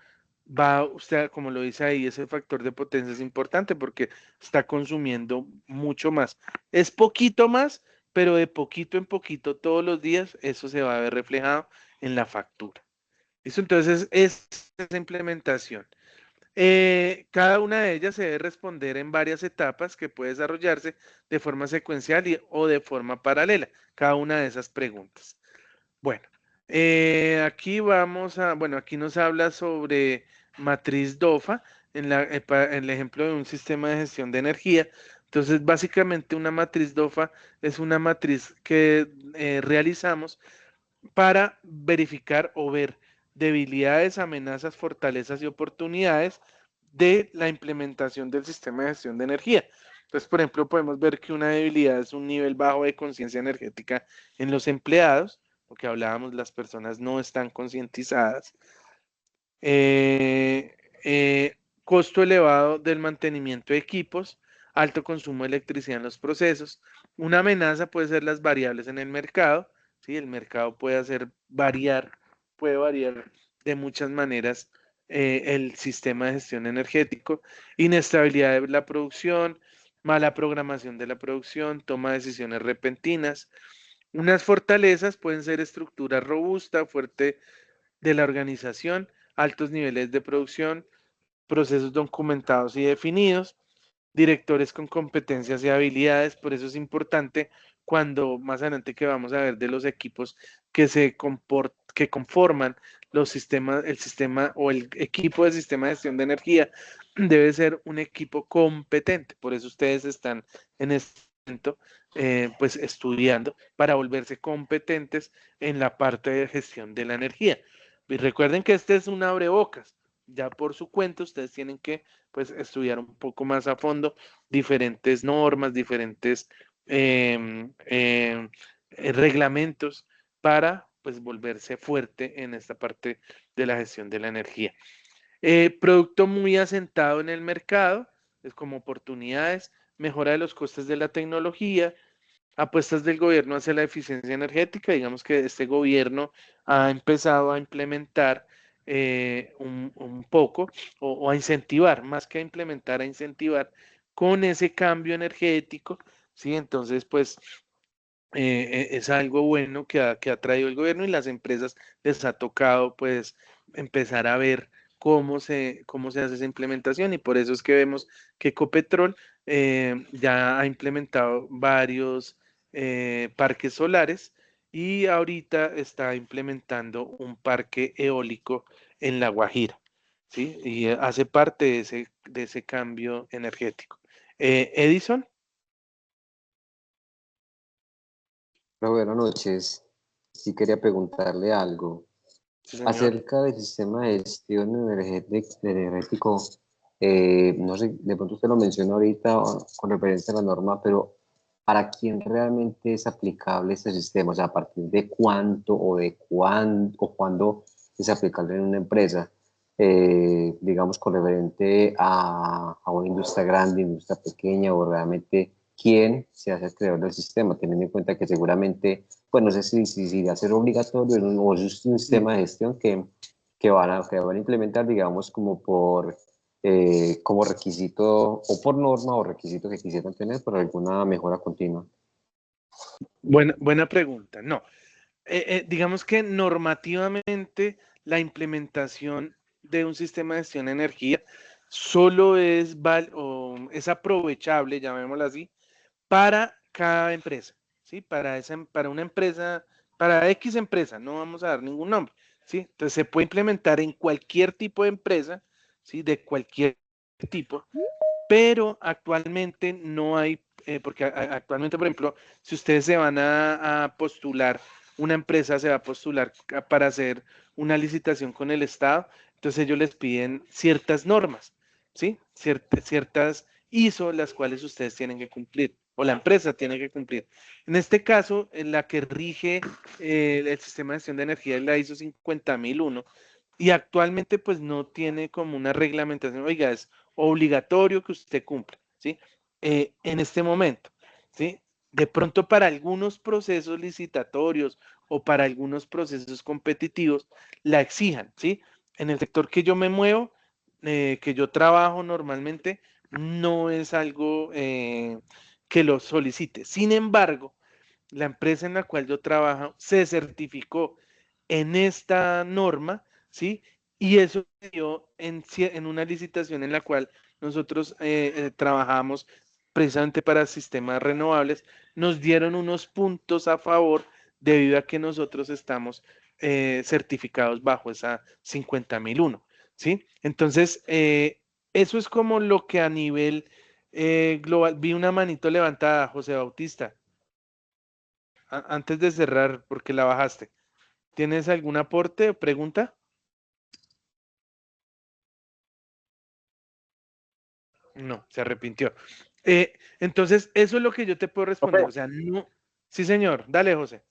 va usted, como lo dice ahí, ese factor de potencia es importante porque está consumiendo mucho más. Es poquito más, pero de poquito en poquito todos los días, eso se va a ver reflejado en la factura. ¿Listo? Entonces, es esa implementación. Cada una de ellas se debe responder en varias etapas que puede desarrollarse de forma secuencial o de forma paralela, cada una de esas preguntas. Bueno, aquí nos habla sobre matriz DOFA en el ejemplo de un sistema de gestión de energía. Entonces, básicamente una matriz DOFA es una matriz que realizamos para verificar o ver debilidades, amenazas, fortalezas y oportunidades de la implementación del sistema de gestión de energía. Entonces, por ejemplo, podemos ver que una debilidad es un nivel bajo de conciencia energética en los empleados, lo que hablábamos, las personas no están concientizadas. Eh, Costo elevado del mantenimiento de equipos, alto consumo de electricidad en los procesos. Una amenaza puede ser las variables en el mercado, ¿sí? El mercado puede variar de muchas maneras el sistema de gestión energético, inestabilidad de la producción, mala programación de la producción, toma de decisiones repentinas. Unas fortalezas pueden ser estructura robusta, fuerte de la organización, altos niveles de producción, procesos documentados y definidos, directores con competencias y habilidades. Por eso es importante cuando más adelante que vamos a ver de los equipos que conforman el sistema o el equipo de sistema de gestión de energía, debe ser un equipo competente. Por eso ustedes están en este momento pues estudiando para volverse competentes en la parte de gestión de la energía. Y recuerden que este es un abrebocas. Ya por su cuenta ustedes tienen que pues estudiar un poco más a fondo diferentes normas, diferentes reglamentos para pues volverse fuerte en esta parte de la gestión de la energía. Producto muy asentado en el mercado, es como oportunidades, mejora de los costes de la tecnología, apuestas del gobierno hacia la eficiencia energética. Digamos que este gobierno ha empezado a implementar un poco o a incentivar, más que a implementar, a incentivar con ese cambio energético, ¿sí? Entonces, pues es algo bueno que ha traído el gobierno y las empresas les ha tocado pues empezar a ver cómo se hace esa implementación, y por eso es que vemos que Ecopetrol ya ha implementado varios parques solares y ahorita está implementando un parque eólico en La Guajira, ¿sí? Y hace parte de ese cambio energético. Edison. Pero buenas noches. Sí quería preguntarle algo Sí, señor. acerca del sistema de gestión energético. No sé, de pronto usted lo mencionó ahorita con referencia a la norma, pero ¿para quién realmente es aplicable este sistema? O sea, ¿a partir de cuánto o de cuándo o cuándo es aplicable en una empresa? Digamos, con referente a una industria grande, industria pequeña, o realmente quién se hace el creador del sistema, teniendo en cuenta que seguramente, pues no sé si va a ser obligatorio o es un sistema de gestión que van a implementar, digamos, como requisito o por norma o requisito que quisieran tener para alguna mejora continua. Buena pregunta. No, digamos que normativamente la implementación de un sistema de gestión de energía solo es aprovechable, llamémoslo así, para cada empresa, ¿sí? Para una empresa, para X empresa, no vamos a dar ningún nombre, ¿sí? Entonces se puede implementar en cualquier tipo de empresa, ¿sí? De cualquier tipo, pero actualmente no hay, porque actualmente, por ejemplo, si ustedes se van a postular, una empresa se va a postular para hacer una licitación con el Estado, entonces ellos les piden ciertas normas, ¿sí? Ciertas ISO, las cuales ustedes tienen que cumplir, o la empresa tiene que cumplir. En este caso, en la que rige el sistema de gestión de energía es la ISO 50001, y actualmente pues no tiene como una reglamentación, oiga, es obligatorio que usted cumpla, ¿sí? En este momento, ¿sí? De pronto para algunos procesos licitatorios o para algunos procesos competitivos la exijan, ¿sí? En el sector que yo me muevo, que yo trabajo normalmente, no es algo que lo solicite. Sin embargo, la empresa en la cual yo trabajo se certificó en esta norma, ¿sí? Y eso se dio en una licitación en la cual nosotros trabajamos precisamente para sistemas renovables, nos dieron unos puntos a favor debido a que nosotros estamos certificados bajo esa 50001, ¿sí? Entonces, eso es como lo que a nivel global, vi una manito levantada, José Bautista. Antes de cerrar, porque la bajaste, ¿tienes algún aporte o pregunta? No, se arrepintió. Entonces, eso es lo que yo te puedo responder. O sea, no. Sí, señor. Dale, José.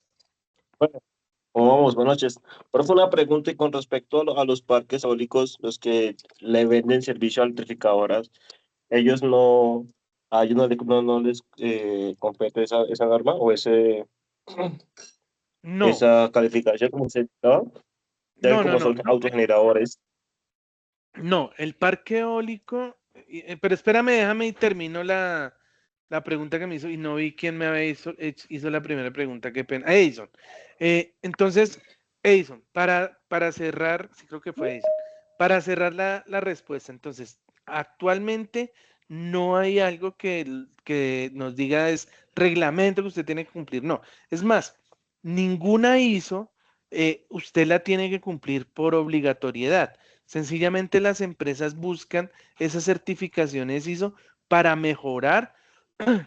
Bueno, ¿cómo vamos? Buenas noches. Profe, una pregunta y con respecto a los parques eólicos, los que le venden servicio a electrificadoras, ellos no, a ellos no les compete esa norma o No, esa calificación como se ¿no? Ya ven como son no. autogeneradores. No, el parque eólico, pero espérame, déjame y termino la pregunta que me hizo y no vi quién me había hizo la primera pregunta, qué pena. Edison. Entonces, Edison, para cerrar, sí creo que fue Edison, para cerrar la respuesta, entonces, actualmente no hay algo que nos diga es reglamento que usted tiene que cumplir, no. Es más, ninguna ISO usted la tiene que cumplir por obligatoriedad. Sencillamente las empresas buscan esas certificaciones ISO para mejorar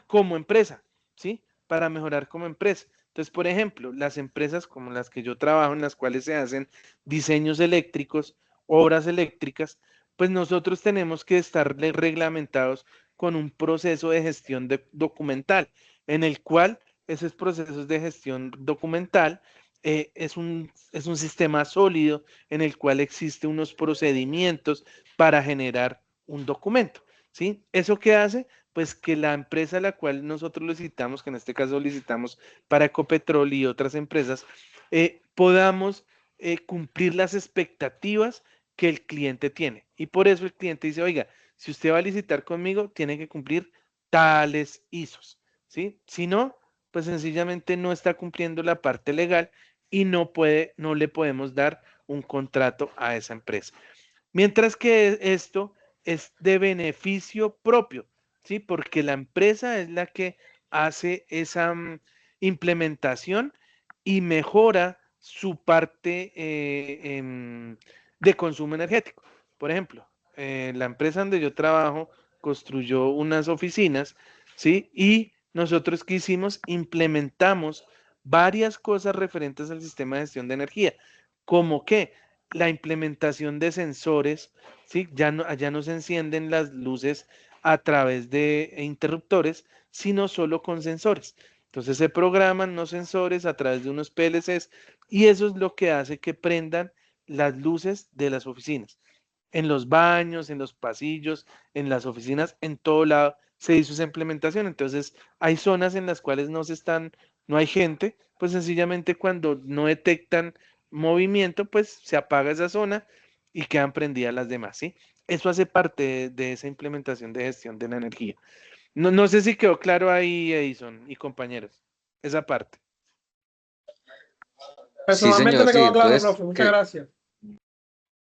como empresa, ¿sí? Para mejorar como empresa. Entonces, por ejemplo, las empresas como las que yo trabajo, en las cuales se hacen diseños eléctricos, obras eléctricas, pues nosotros tenemos que estar reglamentados con un proceso de gestión documental, en el cual esos procesos de gestión documental es un sistema sólido en el cual existen unos procedimientos para generar un documento, ¿sí? ¿Eso qué hace? Pues que la empresa a la cual nosotros licitamos, que en este caso licitamos para Ecopetrol y otras empresas, podamos cumplir las expectativas que el cliente tiene. Y por eso el cliente dice, oiga, si usted va a licitar conmigo, tiene que cumplir tales ISOs, ¿sí? Si no, pues sencillamente no está cumpliendo la parte legal y no le podemos dar un contrato a esa empresa. Mientras que esto es de beneficio propio, ¿sí? Porque la empresa es la que hace esa implementación y mejora su parte de consumo energético. Por ejemplo, la empresa donde yo trabajo construyó unas oficinas, ¿sí? Y nosotros ¿qué hicimos? Implementamos varias cosas referentes al sistema de gestión de energía, como que la implementación de sensores, ¿sí? Ya no se encienden las luces a través de interruptores, sino solo con sensores. Entonces se programan los sensores a través de unos PLCs y eso es lo que hace que prendan las luces de las oficinas. En los baños, en los pasillos, en las oficinas, en todo lado se hizo esa implementación. Entonces hay zonas en las cuales no hay gente, pues sencillamente cuando no detectan movimiento, pues se apaga esa zona y quedan prendidas las demás, ¿sí? Eso hace parte de esa implementación de gestión de la energía. No sé si quedó claro ahí, Edison y compañeros, esa parte. Sí, señor, me sí, quedó claro, entonces, profe. Muchas gracias.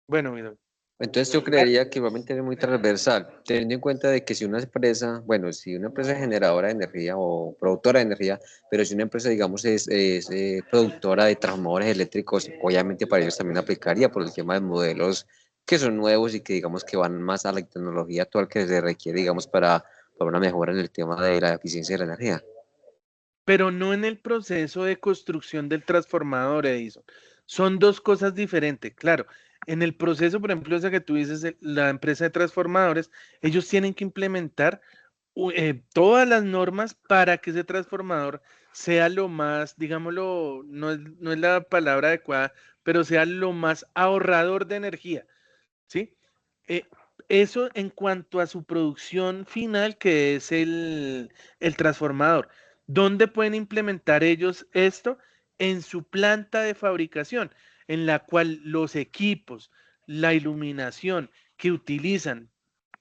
Bueno, Guido. entonces yo creería que igualmente es muy transversal, teniendo en cuenta de que si una empresa, bueno, si una empresa es generadora de energía o productora de energía, pero si una empresa, digamos, es productora de transformadores eléctricos, obviamente para ellos también aplicaría por el tema de modelos que son nuevos y que digamos que van más a la tecnología actual que se requiere, digamos, para una mejora en el tema de la eficiencia de la energía. Pero no en el proceso de construcción del transformador, Edison. Son dos cosas diferentes. Claro, en el proceso, por ejemplo, esa que tú dices, la empresa de transformadores, ellos tienen que implementar todas las normas para que ese transformador sea lo más, digámoslo, no es la palabra adecuada, pero sea lo más ahorrador de energía, ¿sí? Eh, Eso en cuanto a su producción final, que es el transformador. ¿Dónde pueden implementar ellos esto? En su planta de fabricación, en la cual los equipos, la iluminación que utilizan,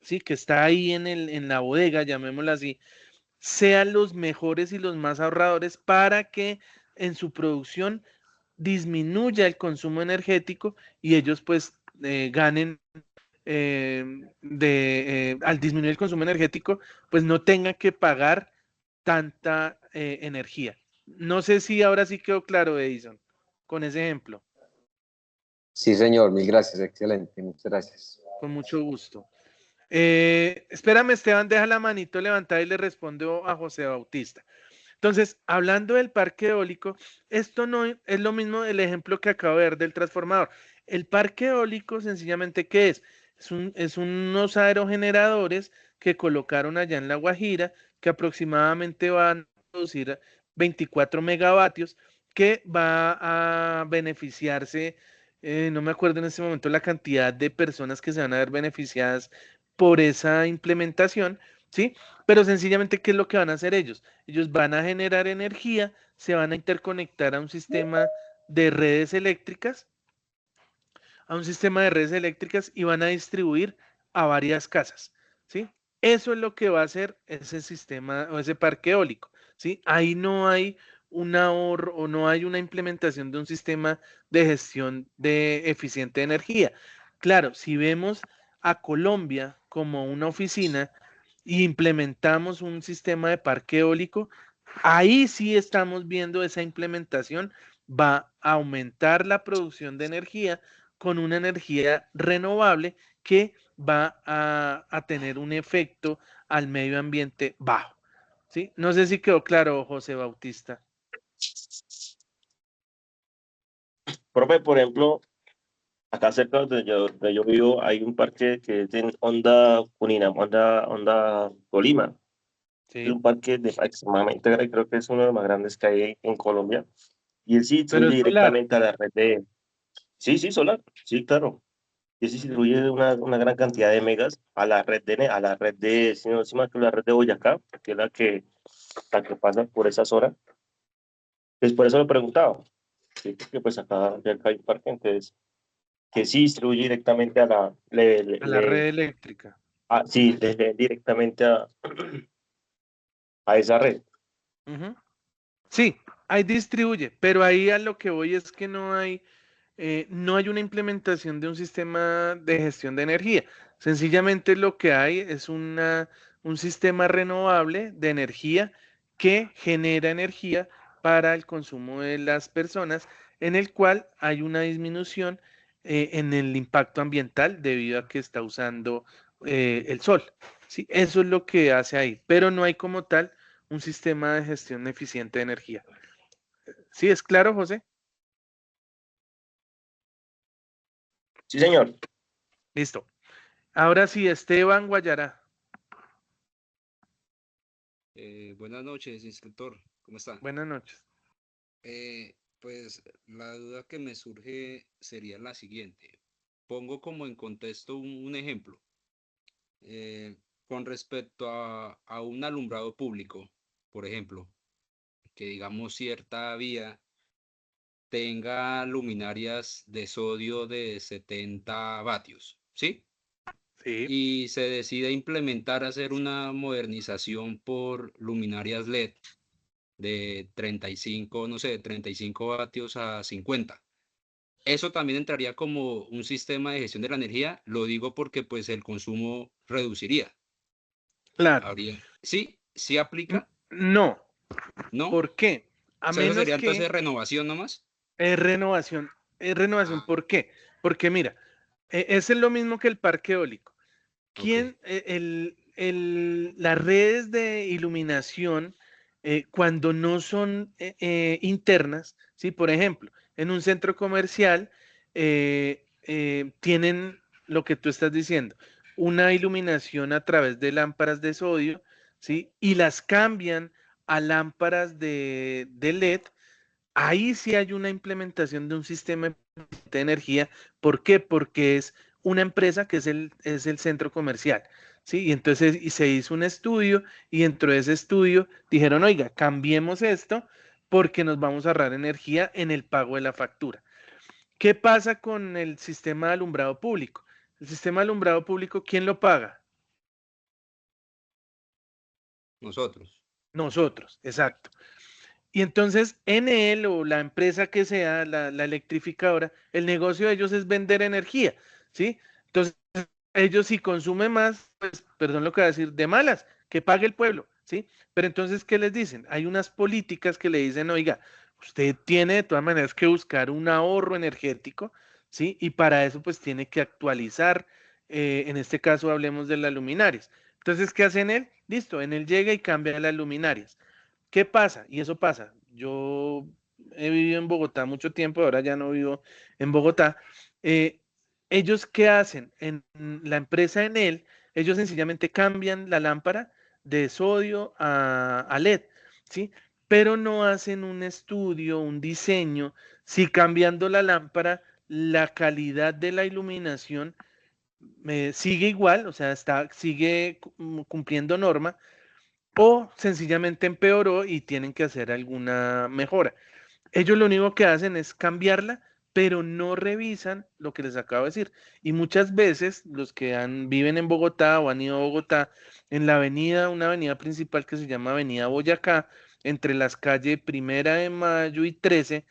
¿sí? Que está ahí en la bodega, llamémosla así, sean los mejores y los más ahorradores para que en su producción disminuya el consumo energético y ellos pues ganen al disminuir el consumo energético, pues no tengan que pagar tanta energía. No sé si ahora sí quedó claro, Edison, con ese ejemplo. Sí, señor, mil gracias, excelente, muchas gracias. Con mucho gusto. Espérame, Esteban, deja la manito levantada y le respondo a José Bautista. Entonces, hablando del parque eólico, esto no es lo mismo del ejemplo que acabo de ver del transformador. El parque eólico, sencillamente, ¿qué es? Es unos aerogeneradores que colocaron allá en La Guajira, que aproximadamente van a producir 24 megavatios, que va a beneficiarse, no me acuerdo en este momento la cantidad de personas que se van a ver beneficiadas por esa implementación, ¿sí? Pero sencillamente, ¿qué es lo que van a hacer ellos? Ellos van a generar energía, se van a interconectar a un sistema de redes eléctricas, y van a distribuir a varias casas, ¿sí? Eso es lo que va a hacer ese sistema o ese parque eólico, ¿sí? Ahí no hay un ahorro o no hay una implementación de un sistema de gestión de eficiente de energía. Claro, si vemos a Colombia como una oficina y implementamos un sistema de parque eólico, ahí sí estamos viendo esa implementación, va a aumentar la producción de energía con una energía renovable que va a tener un efecto al medio ambiente bajo. ¿Sí? No sé si quedó claro, José Bautista. Profe, por ejemplo, acá cerca donde yo vivo hay un parque que es en Onda Cunina, Onda Tolima. Es Sí. un parque extremadamente grande, creo que es uno de los más grandes que hay en Colombia. Y él sí Pero distribuye es solar. directamente a la red de... Sí, sí, solar, sí, claro. Y sí distribuye una gran cantidad de megas si no encima que la red de Boyacá, que es la que pasa por esa zona. Pues por eso lo he preguntado. Sí, porque pues acá hay un parque, entonces, que sí distribuye directamente a la, A la red eléctrica. sí, directamente a esa red. Ujú. Sí, ahí distribuye, pero ahí a lo que voy es que no hay una implementación de un sistema de gestión de energía. Sencillamente lo que hay es un sistema renovable de energía que genera energía para el consumo de las personas, en el cual hay una disminución en el impacto ambiental debido a que está usando el sol. Sí, eso es lo que hace ahí, pero no hay como tal un sistema de gestión eficiente de energía. ¿Sí es claro, José? Sí, señor. Listo. Ahora sí, Esteban Guayará. Buenas noches, instructor. ¿Cómo está? Buenas noches. Pues la duda que me surge sería la siguiente. Pongo como en contexto un ejemplo. Con respecto a un alumbrado público, por ejemplo, que digamos cierta vía tenga luminarias de sodio de 70 vatios, ¿sí? Sí, Y se decide implementar, hacer una modernización por luminarias LED de 35, no sé, de 35 vatios a 50. Eso también entraría como un sistema de gestión de la energía, lo digo porque pues el consumo reduciría. claro. Habría, sí, sí aplica, No, ¿no? ¿por qué? O A sea, eso menos sería entonces que renovación nomás. es renovación. Es renovación, Ah, ¿por qué? Porque mira, ese es lo mismo que el parque eólico. ok. Las redes de iluminación, cuando no son internas, ¿sí? Por ejemplo, en un centro comercial tienen lo que tú estás diciendo, una iluminación a través de lámparas de sodio, ¿sí? Y las cambian a lámparas de LED. Ahí sí hay una implementación de un sistema de energía. ¿Por qué? Porque es una empresa que es el centro comercial, ¿sí? Y entonces se hizo un estudio y dentro de ese estudio dijeron, oiga, cambiemos esto porque nos vamos a ahorrar energía en el pago de la factura. ¿Qué pasa con el sistema de alumbrado público? El sistema de alumbrado público, ¿quién lo paga? Nosotros. Nosotros, exacto. Y entonces Enel o la empresa que sea, la electrificadora, el negocio de ellos es vender energía, ¿sí? Entonces ellos si consumen más, pues, perdón lo que voy a decir, de malas, que pague el pueblo, ¿sí? Pero entonces, ¿qué les dicen? Hay unas políticas que le dicen, oiga, usted tiene de todas maneras que buscar un ahorro energético, ¿sí? Y para eso pues tiene que actualizar, en este caso hablemos de las luminarias. Entonces, ¿qué hace Enel? Listo, Enel llega y cambia las luminarias. ¿Qué pasa? Y eso pasa. Yo he vivido en Bogotá mucho tiempo, ahora ya no vivo en Bogotá. Eh, ¿Ellos qué hacen? En la empresa Enel, ellos sencillamente cambian la lámpara de sodio a LED, ¿sí? Pero no hacen un estudio, un diseño, si cambiando la lámpara, la calidad de la iluminación sigue igual, o sea, sigue cumpliendo norma, o sencillamente empeoró y tienen que hacer alguna mejora. Ellos lo único que hacen es cambiarla, pero no revisan lo que les acabo de decir. Y muchas veces los que viven en Bogotá o han ido a Bogotá, en la avenida, una avenida principal que se llama Avenida Boyacá, entre las calles Primera de Mayo y 13,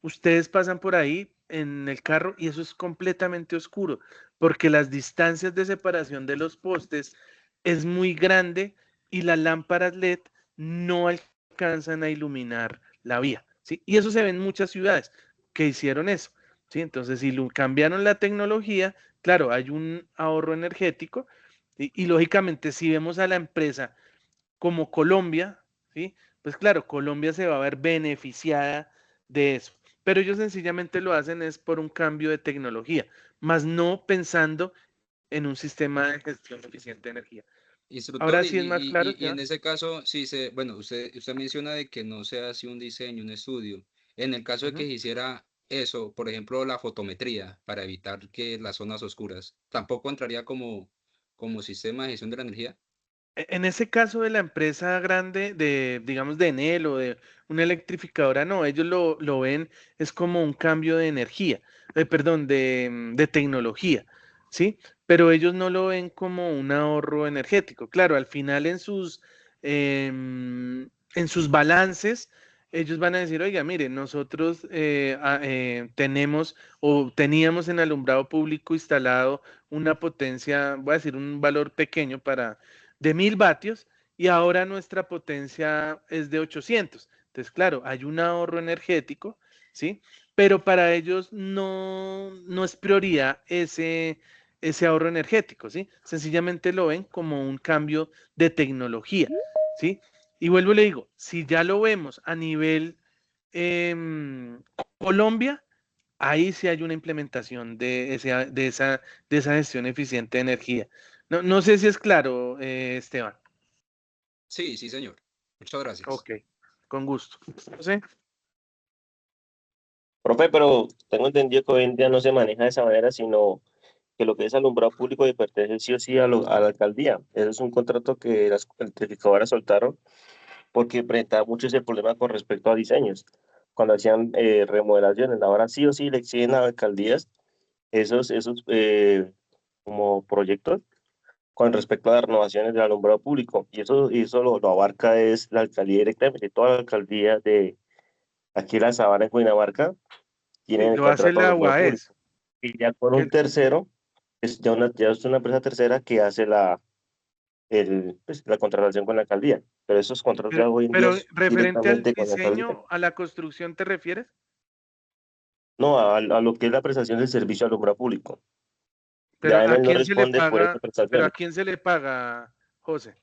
ustedes pasan por ahí en el carro y eso es completamente oscuro, porque las distancias de separación de los postes es muy grande y las lámparas LED no alcanzan a iluminar la vía, ¿sí? Y eso se ve en muchas ciudades que hicieron eso, ¿sí? Entonces, si cambiaron la tecnología, claro, hay un ahorro energético y lógicamente si vemos a la empresa como Colombia, ¿sí? Pues claro, Colombia se va a ver beneficiada de eso, pero ellos sencillamente lo hacen es por un cambio de tecnología, más no pensando en un sistema de gestión eficiente de energía. Instructor, Ahora sí es más claro, y ¿ya? en ese caso, sí bueno, usted menciona de que no se hace un diseño, un estudio. En el caso de que Ujú. se hiciera eso, por ejemplo, la fotometría, para evitar que las zonas oscuras, tampoco entraría como sistema de gestión de la energía. En ese caso de la empresa grande, digamos, de Enel o de una electrificadora, no, ellos lo ven, es como un cambio de energía, perdón, de tecnología, ¿sí? Pero ellos no lo ven como un ahorro energético. Claro, al final en sus balances, ellos van a decir, oiga, mire, nosotros tenemos o teníamos en alumbrado público instalado una potencia, voy a decir un valor pequeño de 1000 vatios y ahora nuestra potencia es de 800. Entonces, claro, hay un ahorro energético, ¿sí? Pero para ellos no es prioridad ese ahorro energético, ¿sí? Sencillamente lo ven como un cambio de tecnología, ¿sí? Y vuelvo y le digo, si ya lo vemos a nivel Colombia, ahí sí hay una implementación de esa gestión eficiente de energía. No sé si es claro, Esteban. Sí, sí, señor. Muchas gracias. Ok, con gusto. No sé. Profe, pero tengo entendido que hoy en día no se maneja de esa manera, sino que lo que es alumbrado público le pertenece sí o sí a la alcaldía. Ese es un contrato que las electrificadoras soltaron porque presentaba mucho ese problema con respecto a diseños. Cuando hacían remodelaciones, ahora sí o sí le exigen a alcaldías esos como proyectos con respecto a las renovaciones del alumbrado público. Y eso lo abarca es la alcaldía directamente. Toda la alcaldía de aquí en la Sabana, en Cundinamarca, Sí, tienen el lo hace contrato de la alumbrado UAES. público. Y ya con un Que, tercero, ya es una empresa tercera que hace la contratación con la alcaldía. Pero esos contratos pero, ya hoy en día pero es referente al directamente con la alcaldía. diseño, a la construcción, ¿te refieres? No, a lo que es la prestación del servicio al alumbrado público. Pero Ya en ¿a él no quién se le responde por paga? esa Pero ¿a prestación. quién se le paga, José?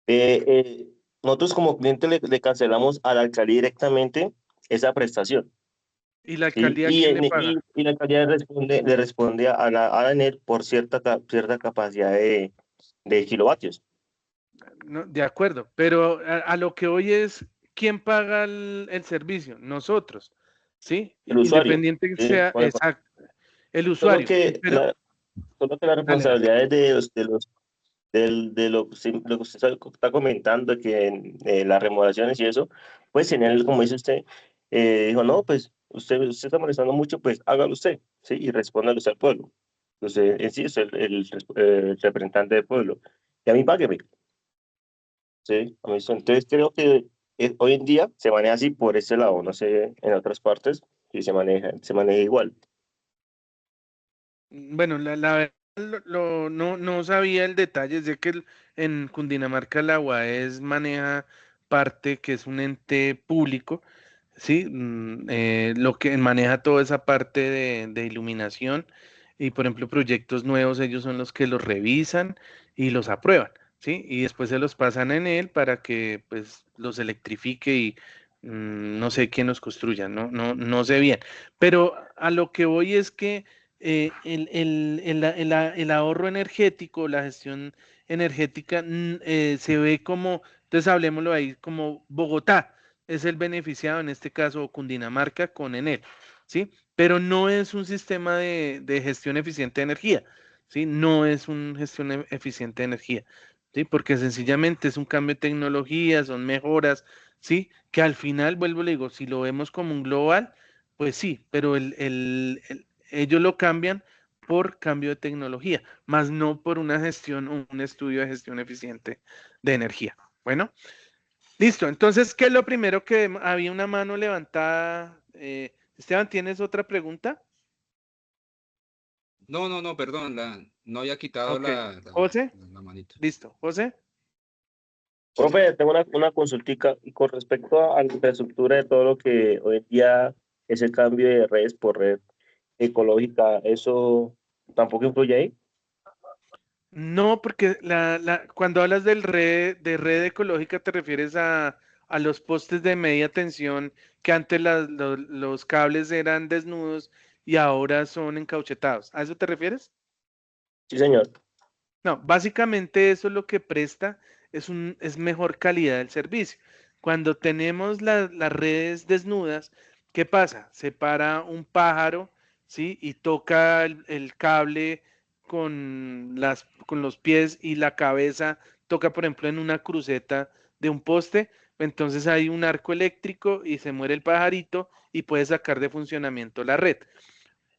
Eh, eh, Nosotros como cliente le cancelamos a la alcaldía directamente esa prestación, ¿Y la ¿sí? alcaldía a quién le paga? Y la alcaldía le responde a la ANEL por cierta capacidad de kilovatios. No, de acuerdo, pero a lo que hoy es, ¿quién paga el servicio? Nosotros, ¿sí? El usuario, Independiente que ¿sí? sea, exacto, el Solo usuario. que Pero, solo que las dale, dale. responsabilidades de lo, lo que usted está comentando, que en las remodelaciones y eso, pues en él, como dice usted, dijo, no, pues usted está molestando mucho, pues hágalo usted, ¿sí? Y respóndale usted al pueblo. Entonces, en sí es el representante del pueblo. Y a mí págueme, ¿sí? Entonces creo que hoy en día se maneja así por ese lado, no sé, en otras partes si se maneja igual. Bueno, la verdad no sabía el detalle, sé que en Cundinamarca la UAES maneja parte que es un ente público, ¿sí? Lo que maneja toda esa parte de iluminación y, por ejemplo, proyectos nuevos, ellos son los que los revisan y los aprueban, ¿sí? Y después se los pasan en él para que, pues, los electrifique y no sé quién los construya, no sé bien. Pero a lo que voy es que el ahorro energético, la gestión energética se ve como, entonces hablemoslo ahí, como Bogotá es el beneficiado, en este caso Cundinamarca con Enel, ¿sí? Pero no es un sistema de gestión eficiente de energía, ¿sí? No es una gestión eficiente de energía, ¿sí? Porque sencillamente es un cambio de tecnología, son mejoras, ¿sí? Que al final, vuelvo y le digo, si lo vemos como un global, pues sí, pero ellos lo cambian por cambio de tecnología, más no por una gestión, un estudio de gestión eficiente de energía. Bueno, listo. Entonces, ¿qué es lo primero que había una mano levantada? Esteban, ¿tienes otra pregunta? No, perdón, no había quitado Ok. José, la manito. listo. José. Profe, tengo una consultica y con respecto a la infraestructura de todo lo que hoy en día es el cambio de redes por red ecológica, ¿eso tampoco influye ahí? No, porque cuando hablas de red ecológica te refieres a los postes de media tensión que antes los cables eran desnudos y ahora son encauchetados. ¿A eso te refieres? Sí, señor. No, básicamente eso es lo que presta, es mejor calidad del servicio. Cuando tenemos las redes desnudas, ¿qué pasa? Se para un pájaro, ¿sí? Y toca el cable con los pies y la cabeza toca, por ejemplo, en una cruceta de un poste, entonces hay un arco eléctrico y se muere el pajarito y puede sacar de funcionamiento la red.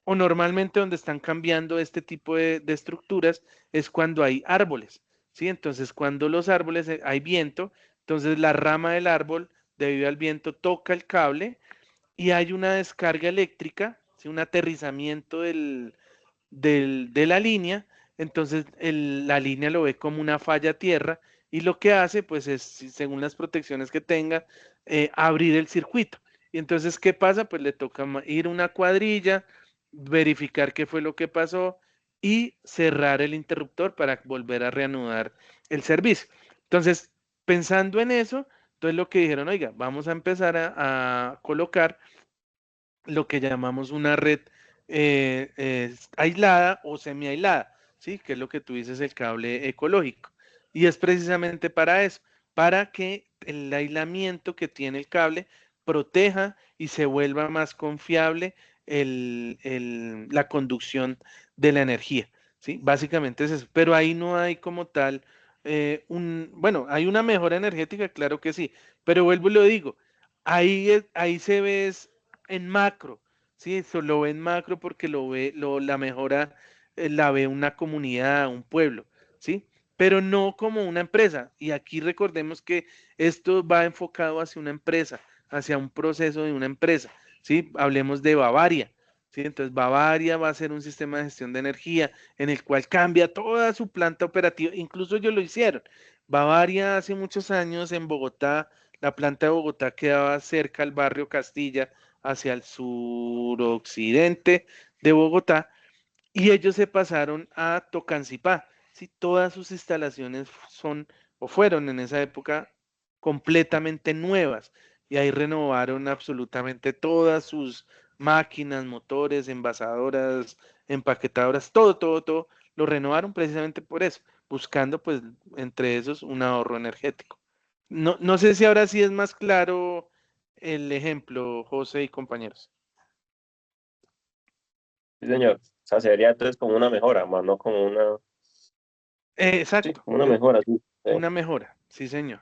O normalmente donde están cambiando este tipo de estructuras es cuando hay árboles, ¿sí? Entonces cuando los árboles hay viento, entonces la rama del árbol debido al viento toca el cable y hay una descarga eléctrica, ¿sí? Un aterrizamiento de la línea, entonces la línea lo ve como una falla tierra y lo que hace pues es, según las protecciones que tenga, abrir el circuito. Y entonces, ¿qué pasa? Pues le toca ir una cuadrilla, verificar qué fue lo que pasó y cerrar el interruptor para volver a reanudar el servicio. Entonces, pensando en eso, entonces lo que dijeron, oiga, vamos a empezar a colocar lo que llamamos una red aislada o semi-aislada, ¿sí? Que es lo que tú dices, el cable ecológico. Y es precisamente para eso, para que el aislamiento que tiene el cable proteja y se vuelva más confiable la conducción de la energía, ¿sí? Básicamente es eso, pero ahí no hay como tal bueno, hay una mejora energética, claro que sí, pero vuelvo y lo digo, ahí se ve en macro, ¿sí? Eso lo ve en macro porque la mejora la ve una comunidad, un pueblo, ¿sí? Pero no como una empresa. Y aquí recordemos que esto va enfocado hacia una empresa, hacia un proceso de una empresa, ¿sí? Hablemos de Bavaria, ¿sí? Entonces Bavaria va a ser un sistema de gestión de energía en el cual cambia toda su planta operativa, incluso ellos lo hicieron. Bavaria hace muchos años en Bogotá, la planta de Bogotá quedaba cerca al barrio Castilla, hacia el suroccidente de Bogotá, y ellos se pasaron a Tocancipá. Sí, todas sus instalaciones son o fueron en esa época completamente nuevas, y ahí renovaron absolutamente todas sus máquinas, motores, envasadoras, empaquetadoras, todo, lo renovaron precisamente por eso, buscando pues entre esos un ahorro energético. No sé si ahora sí es más claro el ejemplo, José y compañeros. Sí, señor. O sea, sería entonces como una mejora, más no como una, sí, Exacto, como una mejora, sí. una mejora, sí, señor.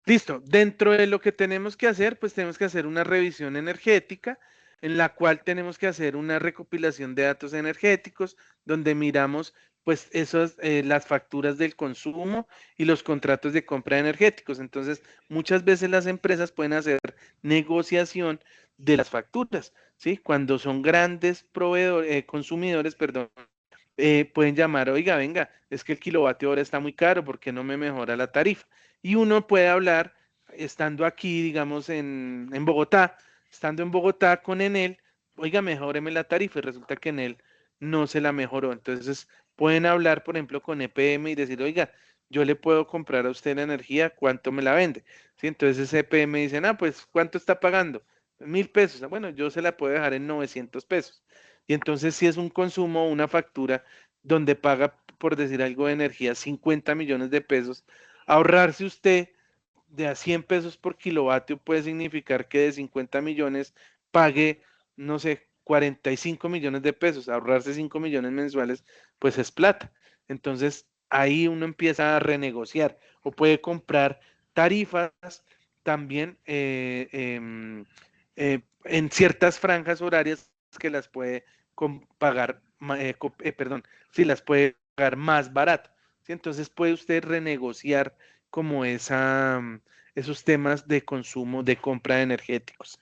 Listo, dentro de lo que tenemos que hacer, pues tenemos que hacer una revisión energética en la cual tenemos que hacer una recopilación de datos energéticos donde miramos pues las facturas del consumo y los contratos de compra de energéticos. Entonces, muchas veces las empresas pueden hacer negociación de las facturas, ¿sí? Cuando son grandes proveedores, consumidores, perdón, pueden llamar, oiga, venga, es que el kilovatio hora está muy caro, ¿por qué no me mejora la tarifa? Y uno puede hablar, estando aquí, digamos, en Bogotá, estando en Bogotá con Enel, oiga, mejóreme la tarifa, y resulta que Enel no se la mejoró. Entonces, pueden hablar, por ejemplo, con EPM y decir, oiga, yo le puedo comprar a usted la energía, ¿cuánto me la vende? ¿Sí? Entonces, EPM dice, pues, ¿cuánto está pagando? 1.000 pesos. Bueno, yo se la puedo dejar en 900 pesos. Y entonces si es un consumo, una factura donde paga, por decir algo de energía, 50 millones de pesos, ahorrarse usted de a 100 pesos por kilovatio puede significar que de 50 millones pague, no sé, 45 millones de pesos. Ahorrarse 5 millones mensuales, pues es plata. Entonces ahí uno empieza a renegociar o puede comprar tarifas también en ciertas franjas horarias que las puede pagar, perdón, sí, las puede pagar más barato. ¿Sí? Entonces puede usted renegociar como esos temas de consumo, de compra de energéticos.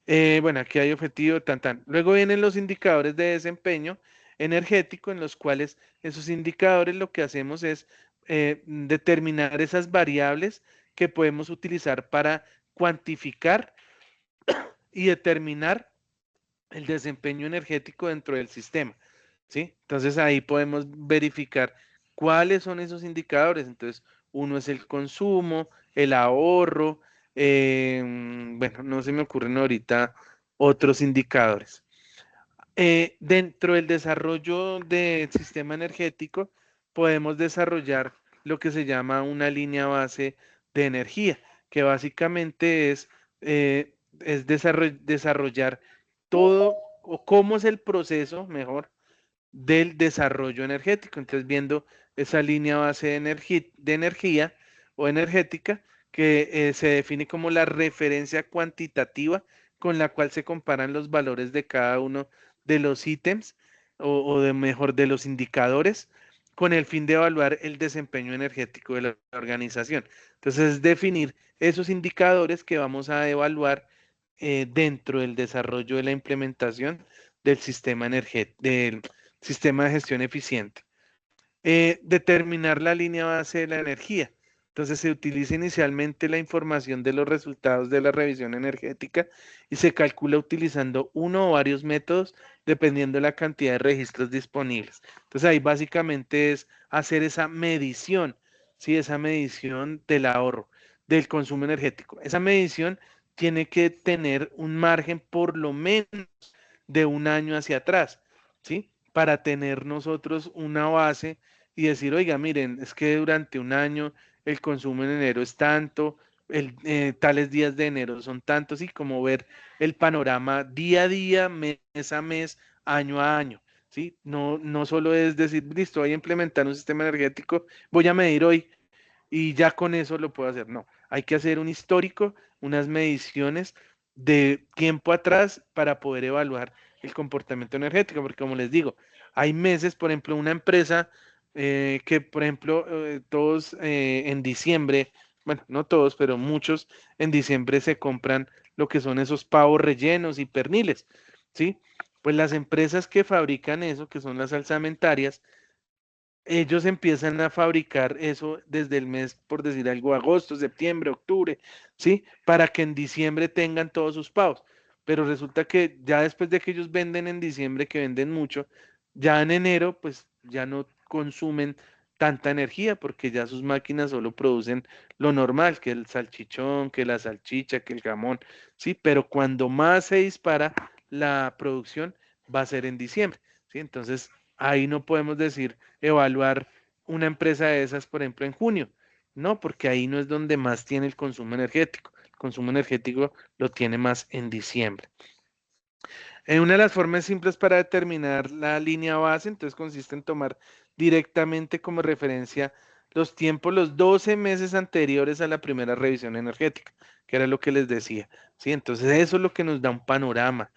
Bueno, aquí hay objetivo, tan. Luego vienen los indicadores de desempeño energético, en los cuales esos indicadores lo que hacemos es determinar esas variables que podemos utilizar para cuantificar y determinar el desempeño energético dentro del sistema, ¿sí? Entonces ahí podemos verificar cuáles son esos indicadores. Entonces, uno es el consumo, el ahorro, bueno, no se me ocurren ahorita otros indicadores. Dentro del desarrollo del sistema energético, podemos desarrollar lo que se llama una línea base de energía, que básicamente es desarrollar todo o cómo es el proceso, mejor, del desarrollo energético. Entonces, viendo esa línea base de energía o energética que se define como la referencia cuantitativa con la cual se comparan los valores de cada uno de los ítems o de mejor de los indicadores con el fin de evaluar el desempeño energético de la organización. Entonces, es definir esos indicadores que vamos a evaluar dentro del desarrollo de la implementación del sistema del sistema de gestión eficiente. Determinar la línea base de la energía. Entonces se utiliza inicialmente la información de los resultados de la revisión energética y se calcula utilizando uno o varios métodos dependiendo de la cantidad de registros disponibles. Entonces ahí básicamente es hacer esa medición, ¿sí? Esa medición del ahorro, del consumo energético. Esa medición tiene que tener un margen por lo menos de un año hacia atrás, ¿sí? Para tener nosotros una base y decir, oiga, miren, es que durante un año el consumo en enero es tanto, tales días de enero son tantos, y como ver el panorama día a día, mes a mes, año a año, ¿sí? No solo es decir, listo, voy a implementar un sistema energético, voy a medir hoy y ya con eso lo puedo hacer. No, hay que hacer un histórico, unas mediciones de tiempo atrás para poder evaluar el comportamiento energético, porque como les digo, hay meses, por ejemplo, una empresa que, por ejemplo, todos en diciembre, bueno, no todos, pero muchos en diciembre se compran lo que son esos pavos rellenos y perniles, ¿sí? Pues las empresas que fabrican eso, que son las salsamentarias, ellos empiezan a fabricar eso desde el mes, por decir algo, agosto, septiembre, octubre, ¿sí? Para que en diciembre tengan todos sus pavos. Pero resulta que ya después de que ellos venden en diciembre, que venden mucho, ya en enero, pues ya no consumen tanta energía porque ya sus máquinas solo producen lo normal, que el salchichón, que la salchicha, que el jamón, ¿sí? Pero cuando más se dispara la producción va a ser en diciembre, ¿sí? Entonces, ahí no podemos decir evaluar una empresa de esas, por ejemplo, en junio. No, porque ahí no es donde más tiene el consumo energético. El consumo energético lo tiene más en diciembre. Una de las formas simples para determinar la línea base, entonces consiste en tomar directamente como referencia los tiempos, los 12 meses anteriores a la primera revisión energética, que era lo que les decía. ¿Sí? Entonces eso es lo que nos da un panorama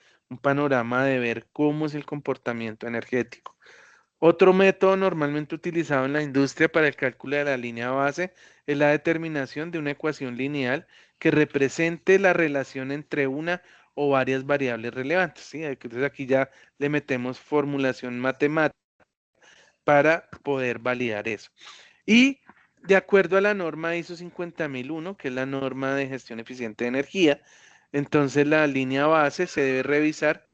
de ver cómo es el comportamiento energético. Otro método normalmente utilizado en la industria para el cálculo de la línea base es la determinación de una ecuación lineal que represente la relación entre una o varias variables relevantes, ¿sí? Entonces aquí ya le metemos formulación matemática para poder validar eso. Y de acuerdo a la norma ISO 50001, que es la norma de gestión eficiente de energía, entonces la línea base se debe revisar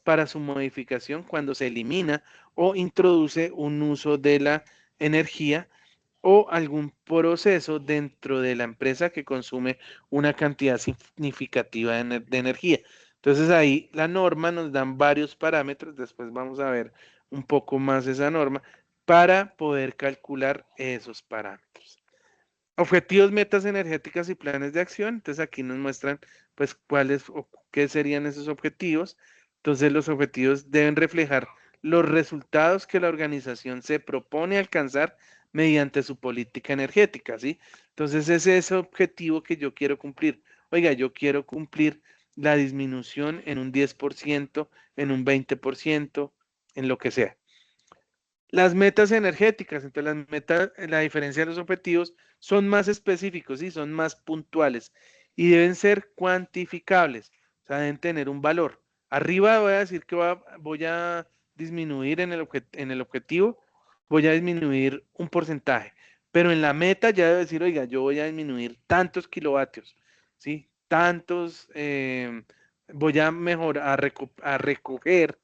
para su modificación cuando se elimina o introduce un uso de la energía o algún proceso dentro de la empresa que consume una cantidad significativa de energía. Entonces ahí la norma nos dan varios parámetros, después vamos a ver un poco más esa norma para poder calcular esos parámetros. Objetivos, metas energéticas y planes de acción. Entonces aquí nos muestran pues cuáles o qué serían esos objetivos. Entonces los objetivos deben reflejar los resultados que la organización se propone alcanzar mediante su política energética, ¿sí? Entonces es ese objetivo que yo quiero cumplir. Oiga, yo quiero cumplir la disminución en un 10%, en un 20%, en lo que sea. Las metas energéticas, entonces las metas, la diferencia de los objetivos, son más específicos y son más puntuales y deben ser cuantificables, o sea, deben tener un valor. Arriba voy a decir que voy a disminuir en el objetivo, voy a disminuir un porcentaje, pero en la meta ya debo decir, oiga, yo voy a disminuir tantos kilovatios, ¿sí? Tantos, voy a mejorar, a recoger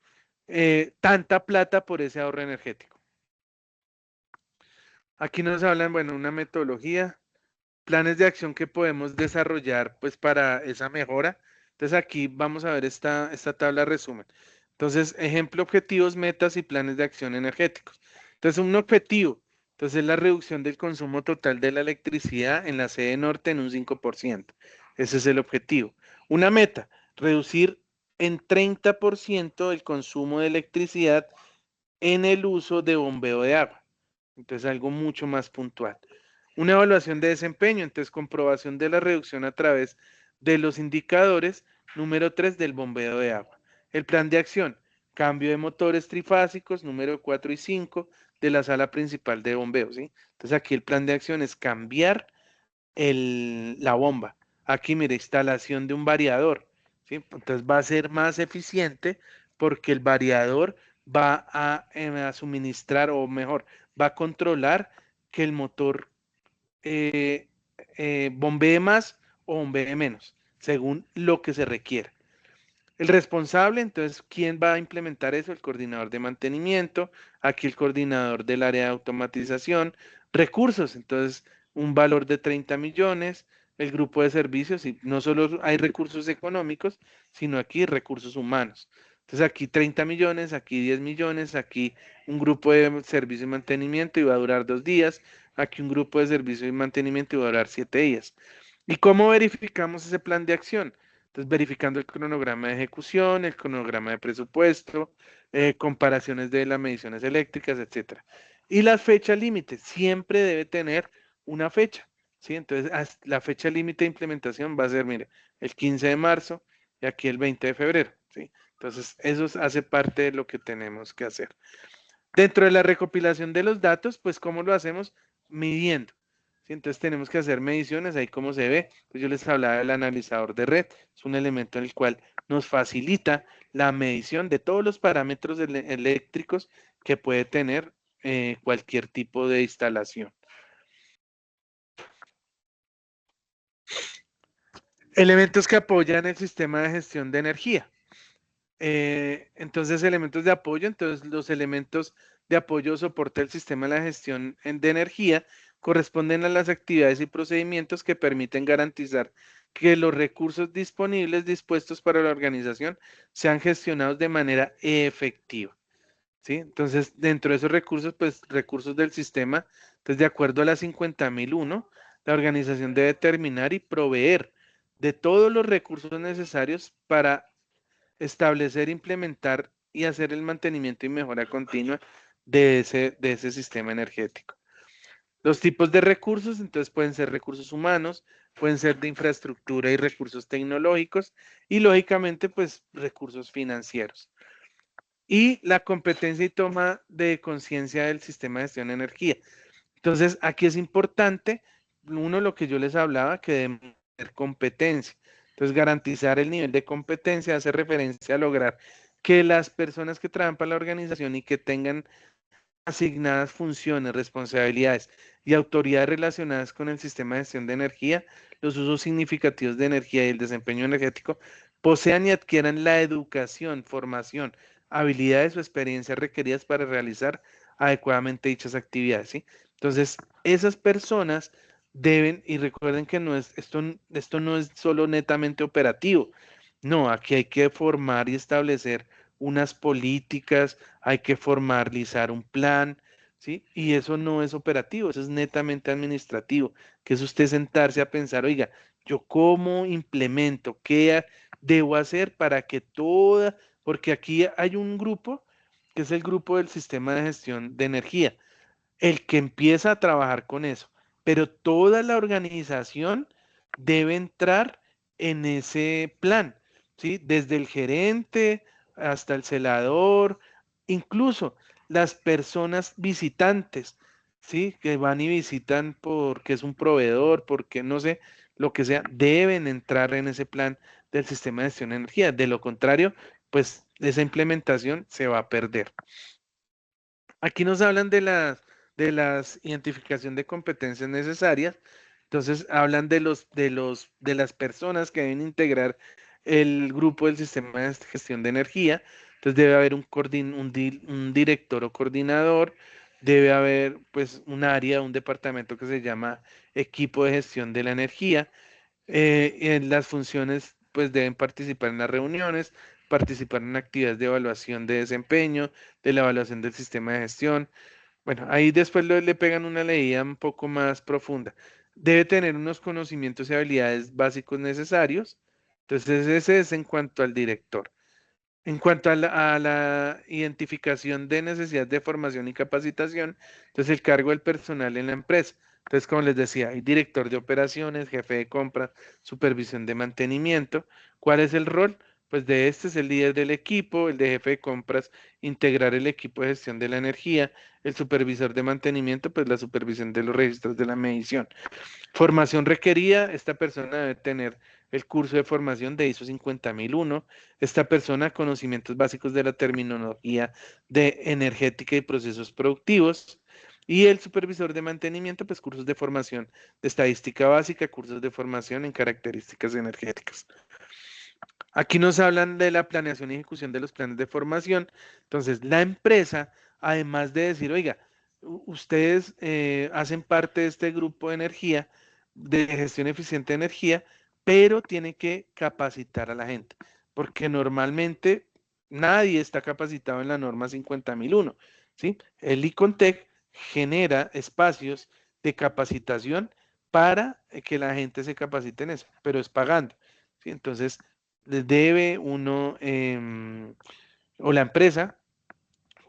tanta plata por ese ahorro energético. Aquí nos hablan, bueno, una metodología, planes de acción que podemos desarrollar pues para esa mejora. Entonces aquí vamos a ver esta tabla resumen. Entonces, ejemplo, objetivos, metas y planes de acción energéticos. Entonces, un objetivo, Entonces, la reducción del consumo total de la electricidad en la sede norte en un 5%. Ese es el objetivo. Una meta, reducir en 30% el consumo de electricidad en el uso de bombeo de agua. Entonces, algo mucho más puntual. Una evaluación de desempeño, entonces comprobación de la reducción a través de los indicadores. Número 3 del bombeo de agua. El plan de acción, cambio de motores trifásicos, número 4 y 5 de la sala principal de bombeo, ¿sí? Entonces aquí el plan de acción es cambiar la bomba. Aquí, mire, instalación de un variador, ¿sí? Entonces va a ser más eficiente porque el variador va a suministrar, o mejor, va a controlar que el motor bombee más o bombee menos, según lo que se requiera. El responsable, entonces, ¿quién va a implementar eso? El coordinador de mantenimiento, aquí el coordinador del área de automatización, recursos, entonces, un valor de 30 millones, el grupo de servicios, y no solo hay recursos económicos, sino aquí recursos humanos. Entonces, aquí 30 millones, aquí 10 millones, aquí un grupo de servicio y mantenimiento y va a durar 2 días, aquí un grupo de servicio y mantenimiento y va a durar 7 días. ¿Y cómo verificamos ese plan de acción? Entonces, verificando el cronograma de ejecución, el cronograma de presupuesto, comparaciones de las mediciones eléctricas, etcétera. Y la fecha límite siempre debe tener una fecha, ¿sí? Entonces, la fecha límite de implementación va a ser, mire, el 15 de marzo y aquí el 20 de febrero, ¿sí? Entonces, eso hace parte de lo que tenemos que hacer. Dentro de la recopilación de los datos, pues, ¿cómo lo hacemos? Midiendo. ¿Sí? Entonces tenemos que hacer mediciones, ahí como se ve, pues yo les hablaba del analizador de red, es un elemento en el cual nos facilita la medición de todos los parámetros eléctricos que puede tener cualquier tipo de instalación. Elementos que apoyan el sistema de gestión de energía. Entonces, elementos de apoyo, entonces los elementos de apoyo o soporte del sistema de la gestión de energía corresponden a las actividades y procedimientos que permiten garantizar que los recursos disponibles dispuestos para la organización sean gestionados de manera efectiva, ¿sí? Entonces, dentro de esos recursos, pues recursos del sistema, entonces de acuerdo a la 50.001, la organización debe determinar y proveer de todos los recursos necesarios para establecer, implementar y hacer el mantenimiento y mejora continua de ese sistema energético. Los tipos de recursos, entonces pueden ser recursos humanos, pueden ser de infraestructura y recursos tecnológicos y lógicamente pues recursos financieros. Y la competencia y toma de conciencia del sistema de gestión de energía. Entonces aquí es importante, uno, lo que yo les hablaba, que debe tener competencia. Entonces, garantizar el nivel de competencia hace referencia a lograr que las personas que trabajan para la organización y que tengan asignadas funciones, responsabilidades y autoridades relacionadas con el sistema de gestión de energía, los usos significativos de energía y el desempeño energético, posean y adquieran la educación, formación, habilidades o experiencias requeridas para realizar adecuadamente dichas actividades, ¿sí? Entonces, esas personas deben, y recuerden que esto no es solo netamente operativo, no, aquí hay que formar y establecer unas políticas, hay que formalizar un plan, ¿sí? Y eso no es operativo, eso es netamente administrativo, que es usted sentarse a pensar, oiga, yo cómo implemento, qué debo hacer para que porque aquí hay un grupo, que es el grupo del sistema de gestión de energía, el que empieza a trabajar con eso, pero toda la organización debe entrar en ese plan, ¿sí? Desde el gerente hasta el celador, incluso las personas visitantes, ¿sí? Que van y visitan porque es un proveedor, porque no sé, lo que sea, deben entrar en ese plan del sistema de gestión de energía. De lo contrario, pues esa implementación se va a perder. Aquí nos hablan de las identificación de competencias necesarias. Entonces hablan de las personas que deben integrar el grupo del sistema de gestión de energía. Entonces debe haber un director o coordinador, debe haber pues un área, un departamento que se llama equipo de gestión de la energía. En las funciones pues deben participar en las reuniones, participar en actividades de evaluación de desempeño, de la evaluación del sistema de gestión, Bueno, ahí después le pegan una leída un poco más profunda. Debe tener unos conocimientos y habilidades básicos necesarios. Entonces, ese es en cuanto al director. En cuanto a la identificación de necesidades de formación y capacitación, entonces el cargo del personal en la empresa. Entonces, como les decía, hay director de operaciones, jefe de compras, supervisión de mantenimiento. ¿Cuál es el rol? Pues de este es el líder del equipo, el de jefe de compras, integrar el equipo de gestión de la energía, el supervisor de mantenimiento, pues la supervisión de los registros de la medición. Formación requerida, esta persona debe tener el curso de formación de ISO 50001, esta persona conocimientos básicos de la terminología de energética y procesos productivos, y el supervisor de mantenimiento, pues cursos de formación de estadística básica, cursos de formación en características energéticas. Aquí nos hablan de la planeación y ejecución de los planes de formación. Entonces, la empresa, además de decir, oiga, ustedes hacen parte de este grupo de energía, de gestión eficiente de energía, pero tiene que capacitar a la gente, porque normalmente nadie está capacitado en la norma 50001, ¿sí? El ICONTEC genera espacios de capacitación para que la gente se capacite en eso, pero es pagando, ¿sí? Entonces, debe uno o la empresa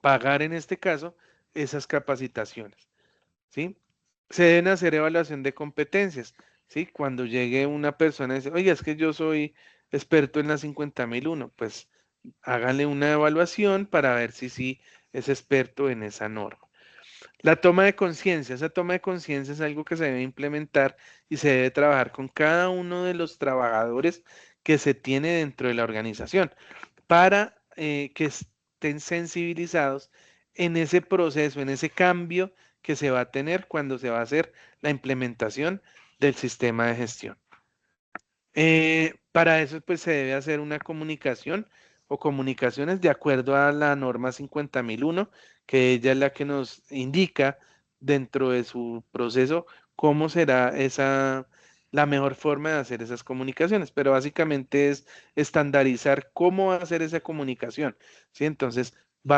pagar en este caso esas capacitaciones, ¿sí? Se deben hacer evaluación de competencias, ¿sí? Cuando llegue una persona y dice, oye, es que yo soy experto en la 50001, pues háganle una evaluación para ver si sí es experto en esa norma. La toma de conciencia, esa toma de conciencia es algo que se debe implementar y se debe trabajar con cada uno de los trabajadores que se tiene dentro de la organización para que estén sensibilizados en ese proceso, en ese cambio que se va a tener cuando se va a hacer la implementación del sistema de gestión. Para eso pues se debe hacer una comunicación o comunicaciones de acuerdo a la norma 50001, que ella es la que nos indica dentro de su proceso cómo será la mejor forma de hacer esas comunicaciones, pero básicamente es estandarizar cómo hacer esa comunicación, ¿sí? Entonces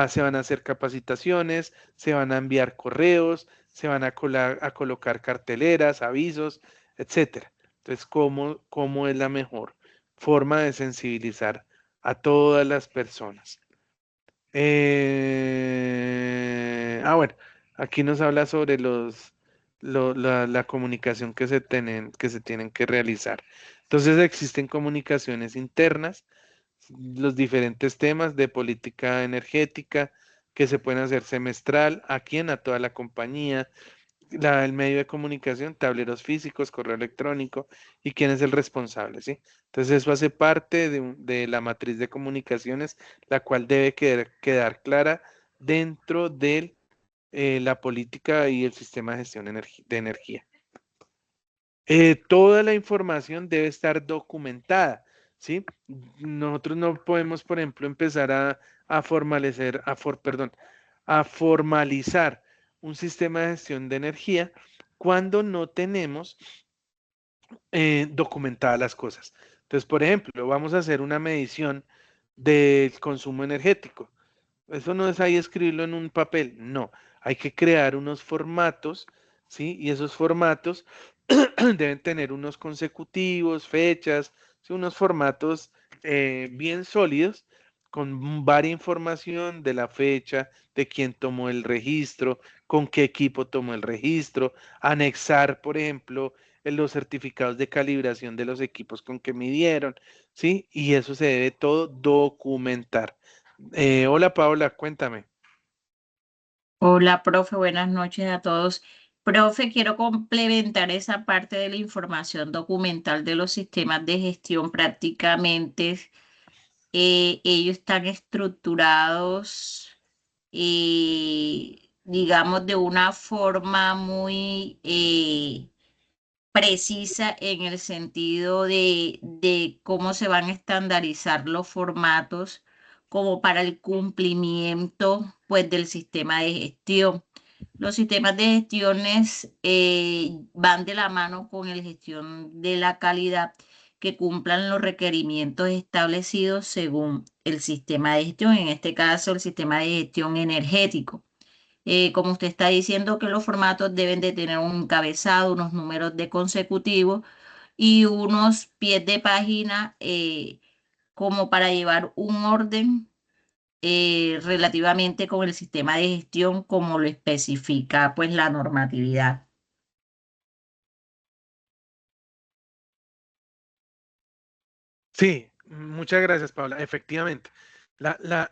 se van a hacer capacitaciones, se van a enviar correos, se van a colocar carteleras, avisos, etcétera. Entonces, ¿cómo es la mejor forma de sensibilizar a todas las personas? Bueno, aquí nos habla sobre la comunicación que se tienen que realizar. Entonces, existen comunicaciones internas, los diferentes temas de política energética que se pueden hacer semestral, a toda la compañía, el medio de comunicación, tableros físicos, correo electrónico y quién es el responsable, ¿sí? Entonces eso hace parte de la matriz de comunicaciones, la cual debe quedar clara dentro de la política y el sistema de gestión de energía. Toda la información debe estar documentada, ¿sí? Nosotros no podemos, por ejemplo, empezar a formalizar un sistema de gestión de energía cuando no tenemos documentadas las cosas. Entonces, por ejemplo, vamos a hacer una medición del consumo energético. Eso no es ahí escribirlo en un papel, no. Hay que crear unos formatos, ¿sí? Y esos formatos deben tener unos consecutivos, fechas, ¿sí? Unos formatos bien sólidos con varia información de la fecha, de quién tomó el registro, con qué equipo tomó el registro, anexar, por ejemplo, los certificados de calibración de los equipos con que midieron, ¿sí? Y eso se debe todo documentar. Hola Paola, cuéntame. Hola, profe, buenas noches a todos. Profe, quiero complementar esa parte de la información documental de los sistemas de gestión. Prácticamente ellos están estructurados, digamos, de una forma muy precisa en el sentido de cómo se van a estandarizar los formatos como para el cumplimiento pues del sistema de gestión. Los sistemas de gestiones van de la mano con la gestión de la calidad que cumplan los requerimientos establecidos según el sistema de gestión, en este caso el sistema de gestión energético. Como usted está diciendo que los formatos deben de tener un encabezado, unos números de consecutivos y unos pies de página como para llevar un orden relativamente con el sistema de gestión como lo especifica pues la normatividad. Sí, muchas gracias, Paula. Efectivamente.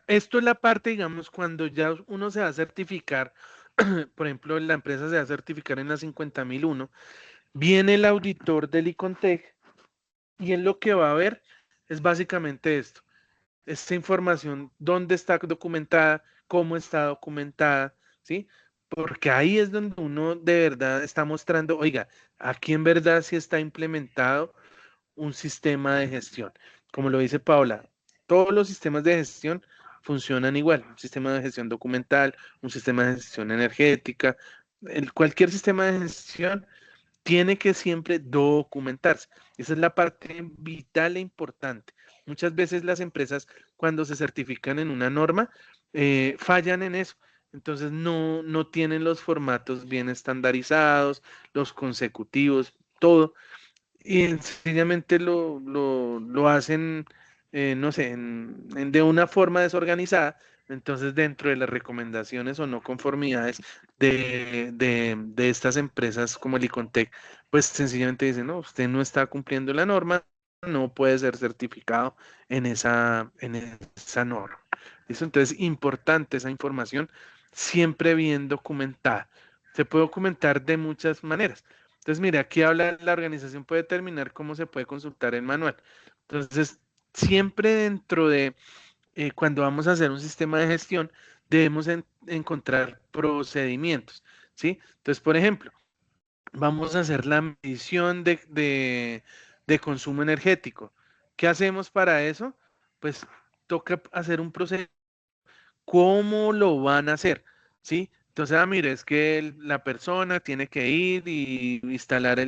Esto es la parte, digamos, cuando ya uno se va a certificar, por ejemplo, la empresa se va a certificar en la 50001, viene el auditor del ICONTEC y él lo que va a ver es básicamente esto. Esta información, dónde está documentada, cómo está documentada, ¿sí? Porque ahí es donde uno de verdad está mostrando, oiga, aquí en verdad sí está implementado un sistema de gestión. Como lo dice Paula, todos los sistemas de gestión funcionan igual. Un sistema de gestión documental, un sistema de gestión energética, cualquier sistema de gestión tiene que siempre documentarse. Esa es la parte vital e importante. Muchas veces las empresas cuando se certifican en una norma fallan en eso. Entonces no tienen los formatos bien estandarizados, los consecutivos, todo. Y sencillamente lo hacen, no sé, de una forma desorganizada. Entonces, dentro de las recomendaciones o no conformidades de estas empresas como el Icontec, pues sencillamente dicen, no, usted no está cumpliendo la norma, no puede ser certificado en esa norma. ¿Listo? Entonces, importante esa información, siempre bien documentada. Se puede documentar de muchas maneras. Entonces, mire, aquí habla, la organización puede determinar cómo se puede consultar el manual. Entonces, siempre dentro de, cuando vamos a hacer un sistema de gestión, debemos encontrar procedimientos, ¿sí? Entonces, por ejemplo, vamos a hacer la medición de consumo energético. ¿Qué hacemos para eso? Pues toca hacer un procedimiento. ¿Cómo lo van a hacer? ¿Sí? Entonces, mire, es que la persona tiene que ir y instalar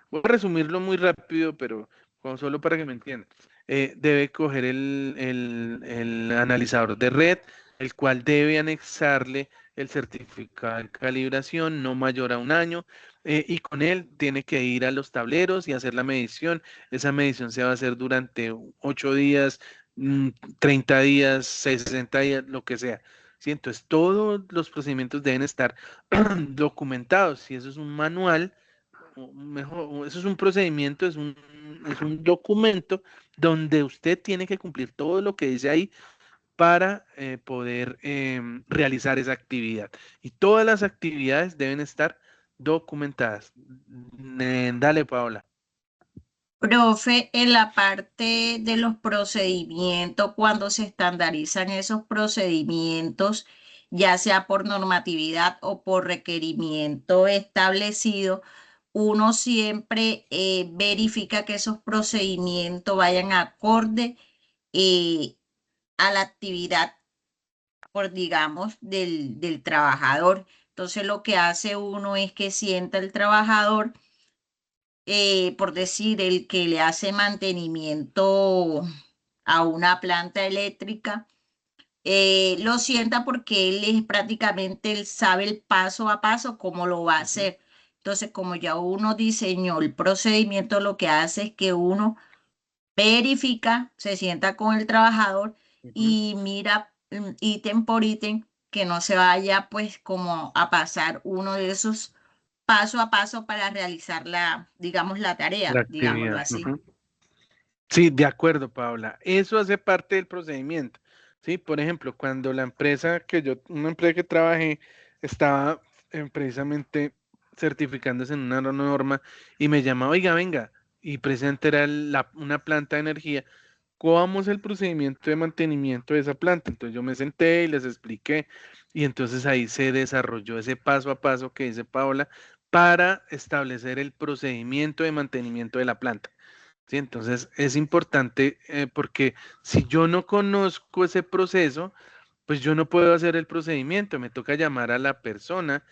voy a resumirlo muy rápido, pero solo para que me entiendan. Debe coger el analizador de red, el cual debe anexarle el certificado de calibración no mayor a un año, y con él tiene que ir a los tableros y hacer la medición. Esa medición se va a hacer durante 8 días, 30 días, 60 días, lo que sea. ¿Sí? Entonces, todos los procedimientos deben estar documentados. Si eso es un manual, o mejor, o eso es un procedimiento, es un documento donde usted tiene que cumplir todo lo que dice ahí para poder realizar esa actividad. Y todas las actividades deben estar documentadas. Dale, Paola. Profe, en la parte de los procedimientos, cuando se estandarizan esos procedimientos, ya sea por normatividad o por requerimiento establecido, uno siempre verifica que esos procedimientos vayan acorde eh, a la actividad, por digamos, del trabajador. Entonces, lo que hace uno es que sienta el trabajador, por decir, el que le hace mantenimiento a una planta eléctrica, lo sienta porque él es prácticamente, él sabe el paso a paso cómo lo va a hacer. Entonces, como ya uno diseñó el procedimiento, lo que hace es que uno verifica, se sienta con el trabajador y mira ítem por ítem que no se vaya pues como a pasar uno de esos paso a paso para realizar digamos, la La tarea, digámoslo actividad. así. Sí, de acuerdo, Paula. Eso hace parte del procedimiento. Sí, por ejemplo, cuando una empresa que trabajé, estaba precisamente certificándose en una norma y me llama, oiga, venga, y presente era una planta de energía. ¿Cómo es el procedimiento de mantenimiento de esa planta? Entonces yo me senté y les expliqué, y entonces ahí se desarrolló ese paso a paso que dice Paula para establecer el procedimiento de mantenimiento de la planta. ¿Sí? Entonces es importante, porque si yo no conozco ese proceso, pues yo no puedo hacer el procedimiento, me toca llamar a la persona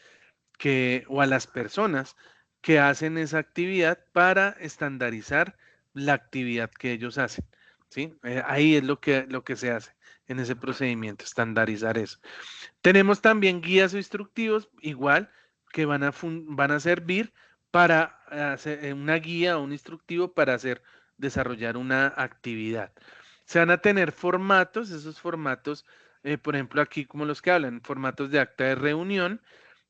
o a las personas que hacen esa actividad para estandarizar la actividad que ellos hacen. ¿sí? Ahí es lo que se hace en ese procedimiento, estandarizar eso. Tenemos también guías o instructivos, igual, que van a servir para hacer una guía o un instructivo para desarrollar una actividad. Se van a tener formatos, esos formatos, por ejemplo, aquí como los que hablan, formatos de acta de reunión,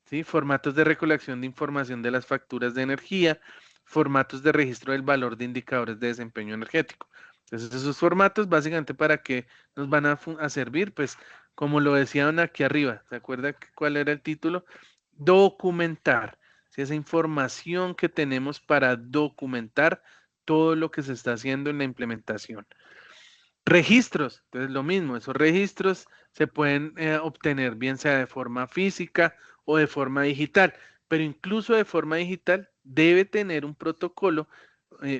¿sí? Formatos de recolección de información de las facturas de energía, formatos de registro del valor de indicadores de desempeño energético. Entonces, esos formatos básicamente para qué nos van a servir, pues como lo decían aquí arriba, ¿se acuerda cuál era el título? Documentar, ¿sí? Esa información que tenemos para documentar todo lo que se está haciendo en la implementación. Registros, entonces lo mismo, esos registros se pueden obtener bien sea de forma física o de forma digital, pero incluso de forma digital debe tener un protocolo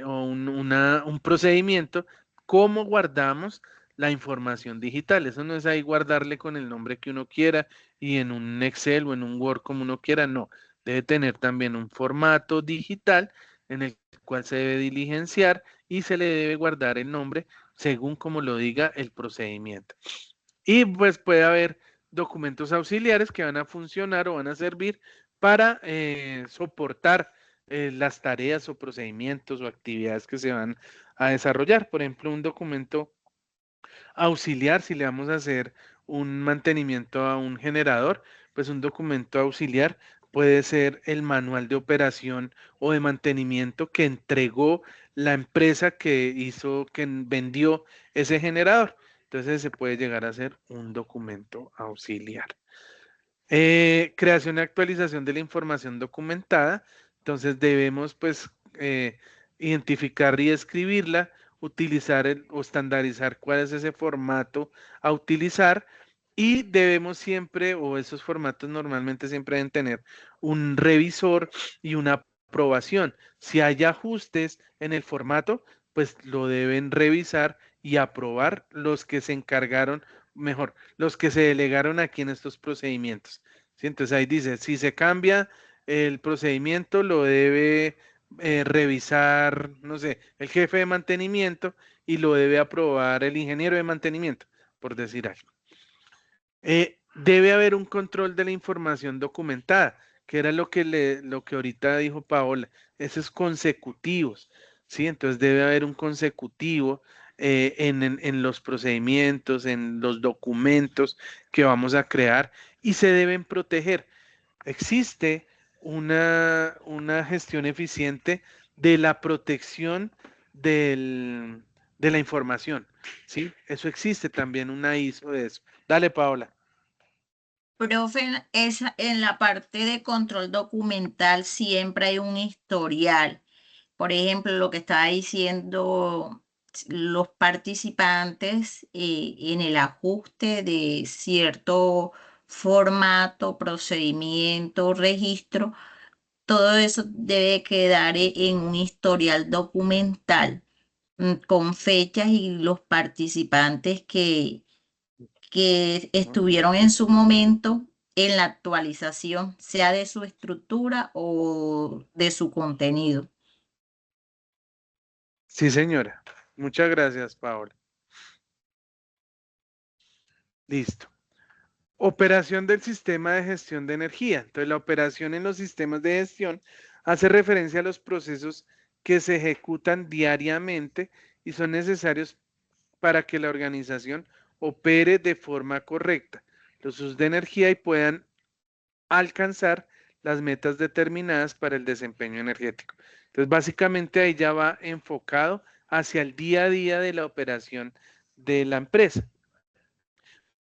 o un procedimiento cómo guardamos la información digital. Eso no es ahí guardarle con el nombre que uno quiera y en un Excel o en un Word como uno quiera, no. Debe tener también un formato digital en el cual se debe diligenciar y se le debe guardar el nombre según como lo diga el procedimiento. Y pues puede haber documentos auxiliares que van a funcionar o van a servir para soportar las tareas o procedimientos o actividades que se van a desarrollar. Por ejemplo, un documento auxiliar, si le vamos a hacer un mantenimiento a un generador, pues un documento auxiliar puede ser el manual de operación o de mantenimiento que entregó la empresa que vendió ese generador. Entonces se puede llegar a ser un documento auxiliar. Creación y actualización de la información documentada. Entonces debemos pues identificar y escribirla, utilizar o estandarizar cuál es ese formato a utilizar y debemos siempre, o esos formatos normalmente siempre deben tener un revisor y una aprobación. Si hay ajustes en el formato, pues lo deben revisar y aprobar los que se encargaron, mejor, los que se delegaron aquí en estos procedimientos. ¿Sí? Entonces ahí dice, si se cambia el procedimiento, lo debe revisar, no sé, el jefe de mantenimiento y lo debe aprobar el ingeniero de mantenimiento, por decir algo. Debe haber un control de la información documentada, que era lo que ahorita dijo Paola, esos consecutivos, ¿sí? Entonces debe haber un consecutivo en los procedimientos, en los documentos que vamos a crear y se deben proteger. Existe una gestión eficiente de la protección de la información, ¿sí? Eso existe también, una ISO de eso. Dale, Paola. Profe, en la parte de control documental siempre hay un historial. Por ejemplo, lo que estaba diciendo los participantes en el ajuste de cierto formato, procedimiento, registro, todo eso debe quedar en un historial documental con fechas y los participantes que estuvieron en su momento en la actualización, sea de su estructura o de su contenido. Sí, señora. Muchas gracias, Paola. Listo. Operación del sistema de gestión de energía. Entonces, la operación en los sistemas de gestión hace referencia a los procesos que se ejecutan diariamente y son necesarios para que la organización opere de forma correcta los usos de energía y puedan alcanzar las metas determinadas para el desempeño energético. Entonces, básicamente ahí ya va enfocado hacia el día a día de la operación de la empresa.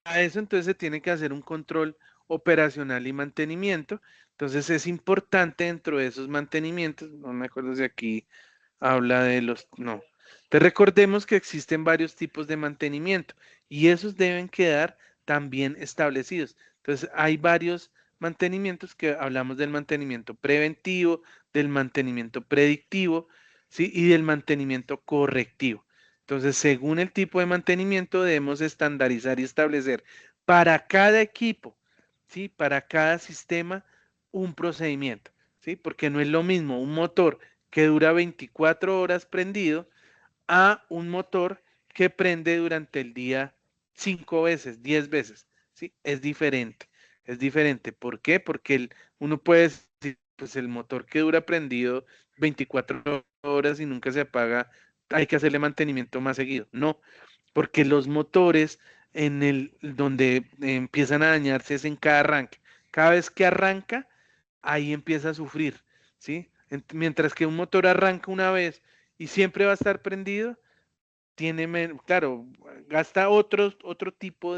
A eso entonces se tiene que hacer un control operacional y mantenimiento. Entonces es importante dentro de esos mantenimientos, no me acuerdo si aquí habla de los, no. Entonces recordemos que existen varios tipos de mantenimiento y esos deben quedar también establecidos. Entonces hay varios mantenimientos que hablamos del mantenimiento preventivo, del mantenimiento predictivo, ¿sí? Y del mantenimiento correctivo. Entonces, según el tipo de mantenimiento, debemos estandarizar y establecer para cada equipo, ¿sí? Para cada sistema, un procedimiento, ¿sí? Porque no es lo mismo un motor que dura 24 horas prendido a un motor que prende durante el día 5 veces, 10 veces, ¿sí? Es diferente, es diferente. ¿Por qué? Porque uno puede decir, pues el motor que dura prendido 24 horas y nunca se apaga, hay que hacerle mantenimiento más seguido. No, porque los motores donde empiezan a dañarse es en cada arranque. Cada vez que arranca, ahí empieza a sufrir, ¿sí? Mientras que un motor arranca una vez y siempre va a estar prendido, claro, gasta otro tipo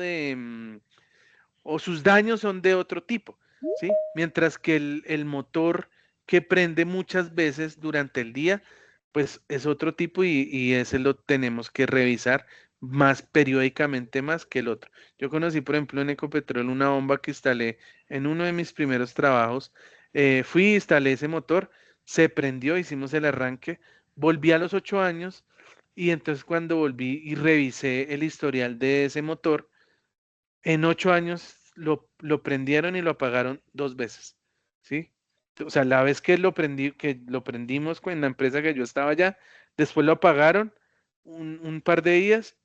o sus daños son de otro tipo, ¿sí? Mientras que el motor que prende muchas veces durante el día, pues es otro tipo y ese lo tenemos que revisar más periódicamente más que el otro. Yo conocí, por ejemplo, en Ecopetrol una bomba que instalé en uno de mis primeros trabajos. Fui, instalé ese motor, se prendió, hicimos el arranque, volví a los 8 años y entonces cuando volví y revisé el historial de ese motor, en 8 años lo prendieron y lo apagaron 2 veces, ¿sí? O sea, la vez que lo prendimos en la empresa que yo estaba allá, después lo apagaron un par de días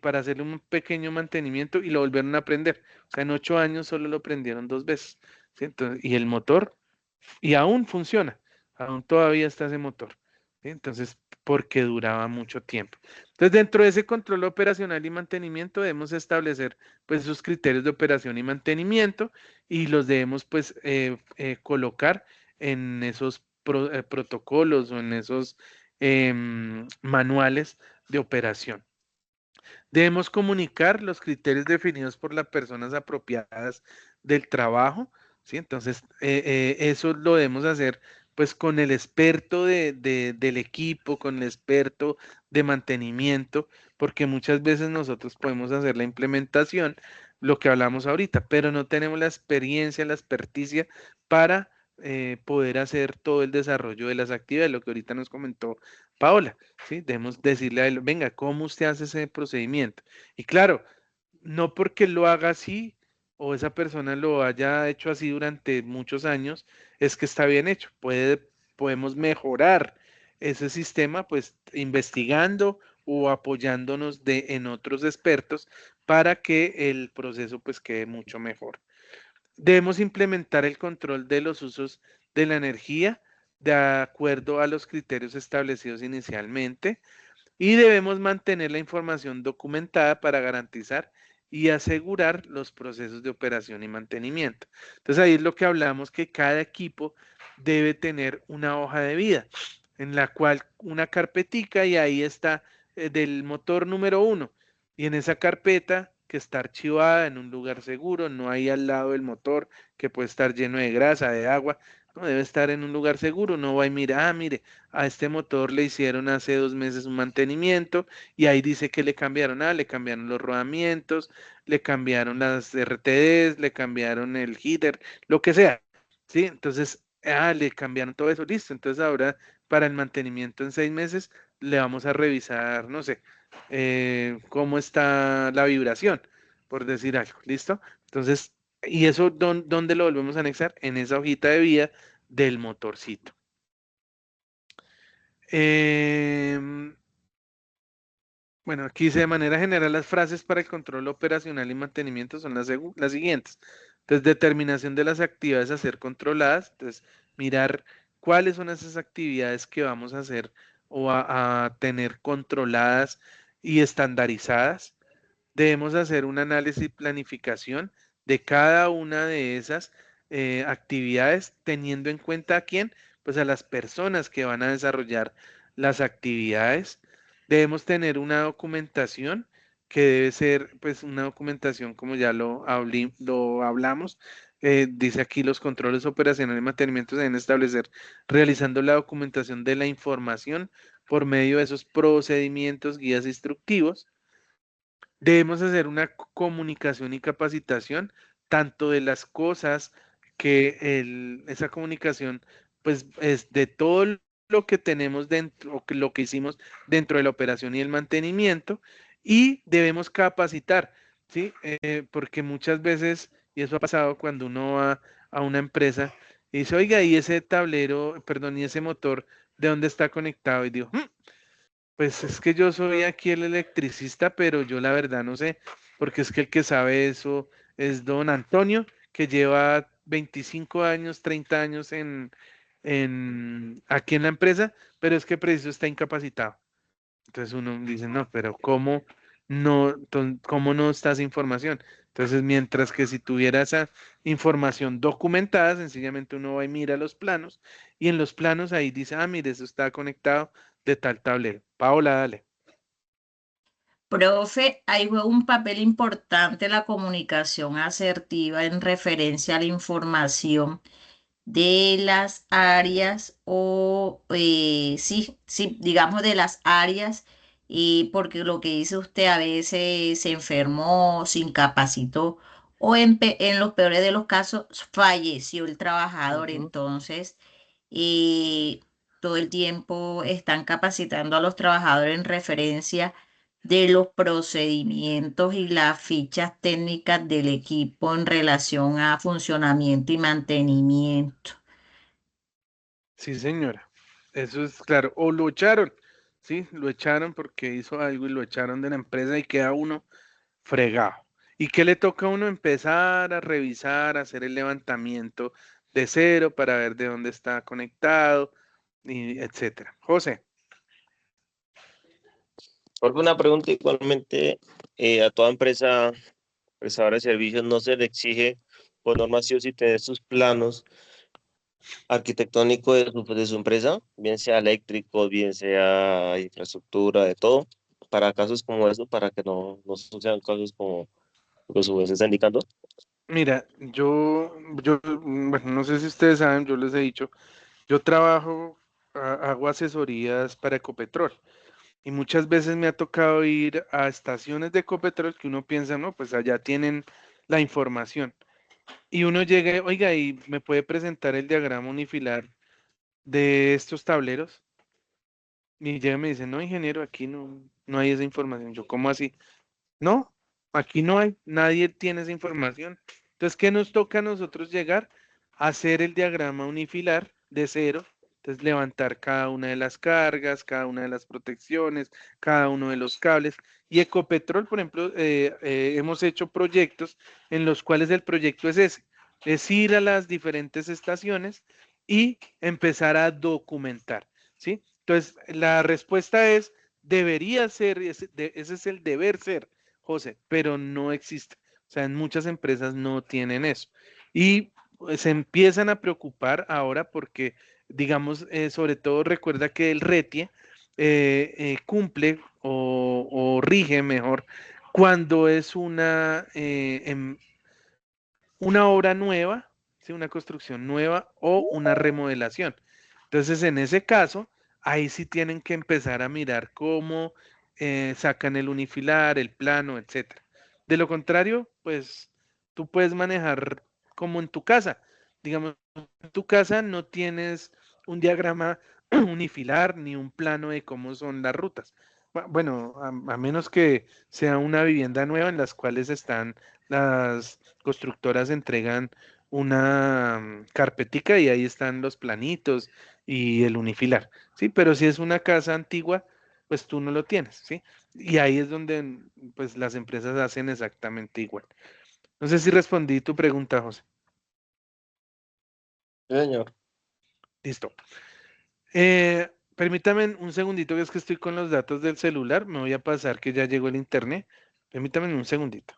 para hacerle un pequeño mantenimiento y lo volvieron a prender. O sea, en 8 años solo lo prendieron 2 veces, ¿sí? Entonces, y el motor, y aún funciona, aún todavía está ese motor, ¿sí? Entonces, porque duraba mucho tiempo. Entonces, dentro de ese control operacional y mantenimiento debemos establecer pues esos criterios de operación y mantenimiento y los debemos pues colocar en esos protocolos o en esos manuales de operación. Debemos comunicar los criterios definidos por las personas apropiadas del trabajo, ¿sí? Entonces, eso lo debemos hacer pues con el experto del equipo, con el experto de mantenimiento, porque muchas veces nosotros podemos hacer la implementación, lo que hablamos ahorita, pero no tenemos la experiencia, la experticia para poder hacer todo el desarrollo de las actividades, lo que ahorita nos comentó Paola. ¿Sí? Debemos decirle a él, venga, ¿cómo usted hace ese procedimiento? Y claro, no porque lo haga así o esa persona lo haya hecho así durante muchos años, es que está bien hecho. Podemos mejorar ese sistema, pues investigando o apoyándonos en otros expertos para que el proceso pues quede mucho mejor. Debemos implementar el control de los usos de la energía de acuerdo a los criterios establecidos inicialmente y debemos mantener la información documentada para garantizar y asegurar los procesos de operación y mantenimiento. Entonces ahí es lo que hablamos, que cada equipo debe tener una hoja de vida en la cual una carpetica y ahí está del motor número 1 y en esa carpeta que está archivada en un lugar seguro, no ahí al lado del motor que puede estar lleno de grasa, de agua, no debe estar en un lugar seguro, no va y mira, mire, a este motor le hicieron hace 2 meses un mantenimiento y ahí dice que le cambiaron, le cambiaron los rodamientos, le cambiaron las RTDs, le cambiaron el heater, lo que sea, ¿sí? Entonces, le cambiaron todo eso, listo. Entonces ahora para el mantenimiento en 6 meses le vamos a revisar, no sé, cómo está la vibración, por decir algo, ¿listo? Entonces, ¿y eso dónde lo volvemos a anexar? En esa hojita de vida del motorcito. Bueno, aquí dice de manera general las frases para el control operacional y mantenimiento son las siguientes. Entonces, determinación de las actividades a ser controladas. Entonces, mirar cuáles son esas actividades que vamos a hacer o a tener controladas y estandarizadas. Debemos hacer un análisis y planificación de cada una de esas actividades, teniendo en cuenta a quién, pues a las personas que van a desarrollar las actividades. Debemos tener una documentación que debe ser, pues, una documentación como ya lo hablamos. Dice aquí los controles operacionales y mantenimiento se deben establecer realizando la documentación de la información por medio de esos procedimientos, guías instructivos. Debemos hacer una comunicación y capacitación, tanto de las cosas que esa comunicación, pues es de todo lo que tenemos dentro, o lo que hicimos dentro de la operación y el mantenimiento, y debemos capacitar, ¿sí? Porque muchas veces, y eso ha pasado cuando uno va a una empresa y dice, oiga, y ese tablero, perdón, y ese motor, ¿de dónde está conectado? Y digo, Pues es que yo soy aquí el electricista, pero yo la verdad no sé, porque es que el que sabe eso es don Antonio, que lleva 25 años, 30 años aquí en la empresa, pero es que preciso está incapacitado. Entonces uno dice, no, pero ¿cómo no está esa información? Entonces, mientras que si tuviera esa información documentada, sencillamente uno va y mira los planos, y en los planos ahí dice, ah, mire, eso está conectado de tal tablero. Paola, dale. Profe, ahí juega un papel importante la comunicación asertiva en referencia a la información de las áreas sí, digamos de las áreas, y porque lo que dice usted a veces se enfermó, se incapacitó o en los peores de los casos falleció el trabajador. Ujú. Entonces, eh, todo el tiempo están capacitando a los trabajadores en referencia de los procedimientos y las fichas técnicas del equipo en relación a funcionamiento y mantenimiento. Sí, señora. Eso es claro. O lo echaron, ¿sí? Lo echaron porque hizo algo y lo echaron de la empresa y queda uno fregado. ¿Y qué le toca a uno? Empezar a revisar, a hacer el levantamiento de cero para ver de dónde está conectado, y etcétera. José. Porque una pregunta igualmente, a toda empresa prestadora de servicios no se le exige por norma sí o sí tener sus planos arquitectónicos de su empresa, bien sea eléctrico, bien sea infraestructura, de todo, para casos como eso, para que no sucedan casos como lo que su vez está indicando. Mira, bueno, no sé si ustedes saben, yo les he dicho, yo trabajo, hago asesorías para Ecopetrol y muchas veces me ha tocado ir a estaciones de Ecopetrol que uno piensa, no, pues allá tienen la información y uno llega, oiga, y me puede presentar el diagrama unifilar de estos tableros y llega y me dice, no, ingeniero, aquí no hay esa información. Yo, ¿cómo así? No, aquí no hay, nadie tiene esa información. Entonces, ¿qué nos toca a nosotros llegar? A hacer el diagrama unifilar de cero. Entonces, levantar cada una de las cargas, cada una de las protecciones, cada uno de los cables. Y Ecopetrol, por ejemplo, hemos hecho proyectos en los cuales el proyecto es ese, es ir a las diferentes estaciones y empezar a documentar, ¿sí? Entonces, la respuesta es, debería ser, ese es el deber ser, José, pero no existe. O sea, en muchas empresas no tienen eso. Y pues, se empiezan a preocupar ahora porque, digamos, sobre todo recuerda que el RETIE cumple o rige mejor cuando es una obra nueva, ¿sí? Una construcción nueva o una remodelación. Entonces, en ese caso, ahí sí tienen que empezar a mirar cómo sacan el unifilar, el plano, etcétera. De lo contrario, pues tú puedes manejar como en tu casa. Digamos, en tu casa no tienes un diagrama unifilar ni un plano de cómo son las rutas. Bueno, a menos que sea una vivienda nueva en las cuales están las constructoras entregan una carpetica y ahí están los planitos y el unifilar, ¿sí? Pero si es una casa antigua, pues tú no lo tienes, ¿sí? Y ahí es donde pues las empresas hacen exactamente igual. No sé si respondí tu pregunta, José. Sí, señor. Listo. Permítame un segundito, que es que estoy con los datos del celular. Me voy a pasar que ya llegó el internet. Permítame un segundito.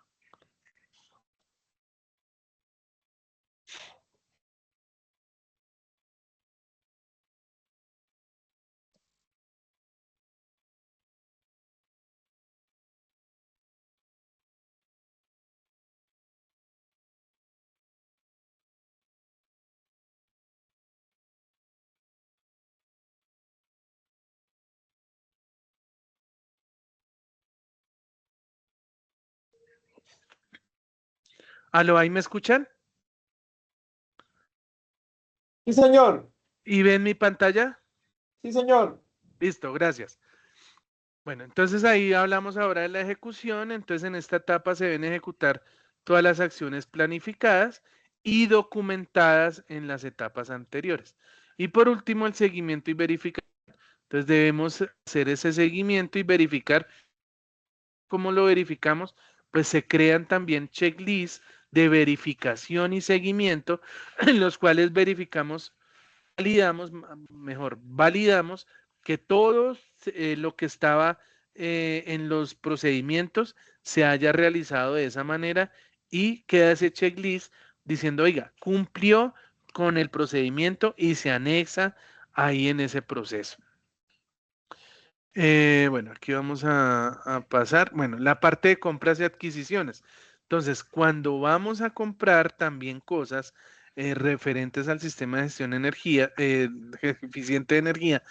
¿Aló, ahí me escuchan? Sí, señor. ¿Y ven mi pantalla? Sí, señor. Listo, gracias. Bueno, entonces ahí hablamos ahora de la ejecución. Entonces en esta etapa se deben ejecutar todas las acciones planificadas y documentadas en las etapas anteriores. Y por último, el seguimiento y verificación Entonces debemos hacer ese seguimiento y verificar. ¿Cómo lo verificamos? Pues se crean también checklists de verificación y seguimiento en los cuales verificamos, validamos que todo lo que estaba en los procedimientos se haya realizado de esa manera y queda ese checklist diciendo, oiga, cumplió con el procedimiento y se anexa ahí en ese proceso. Bueno, aquí vamos a pasar, bueno, la parte de compras y adquisiciones. Entonces, cuando vamos a comprar también cosas referentes al sistema de gestión de energía, eficiente de energía,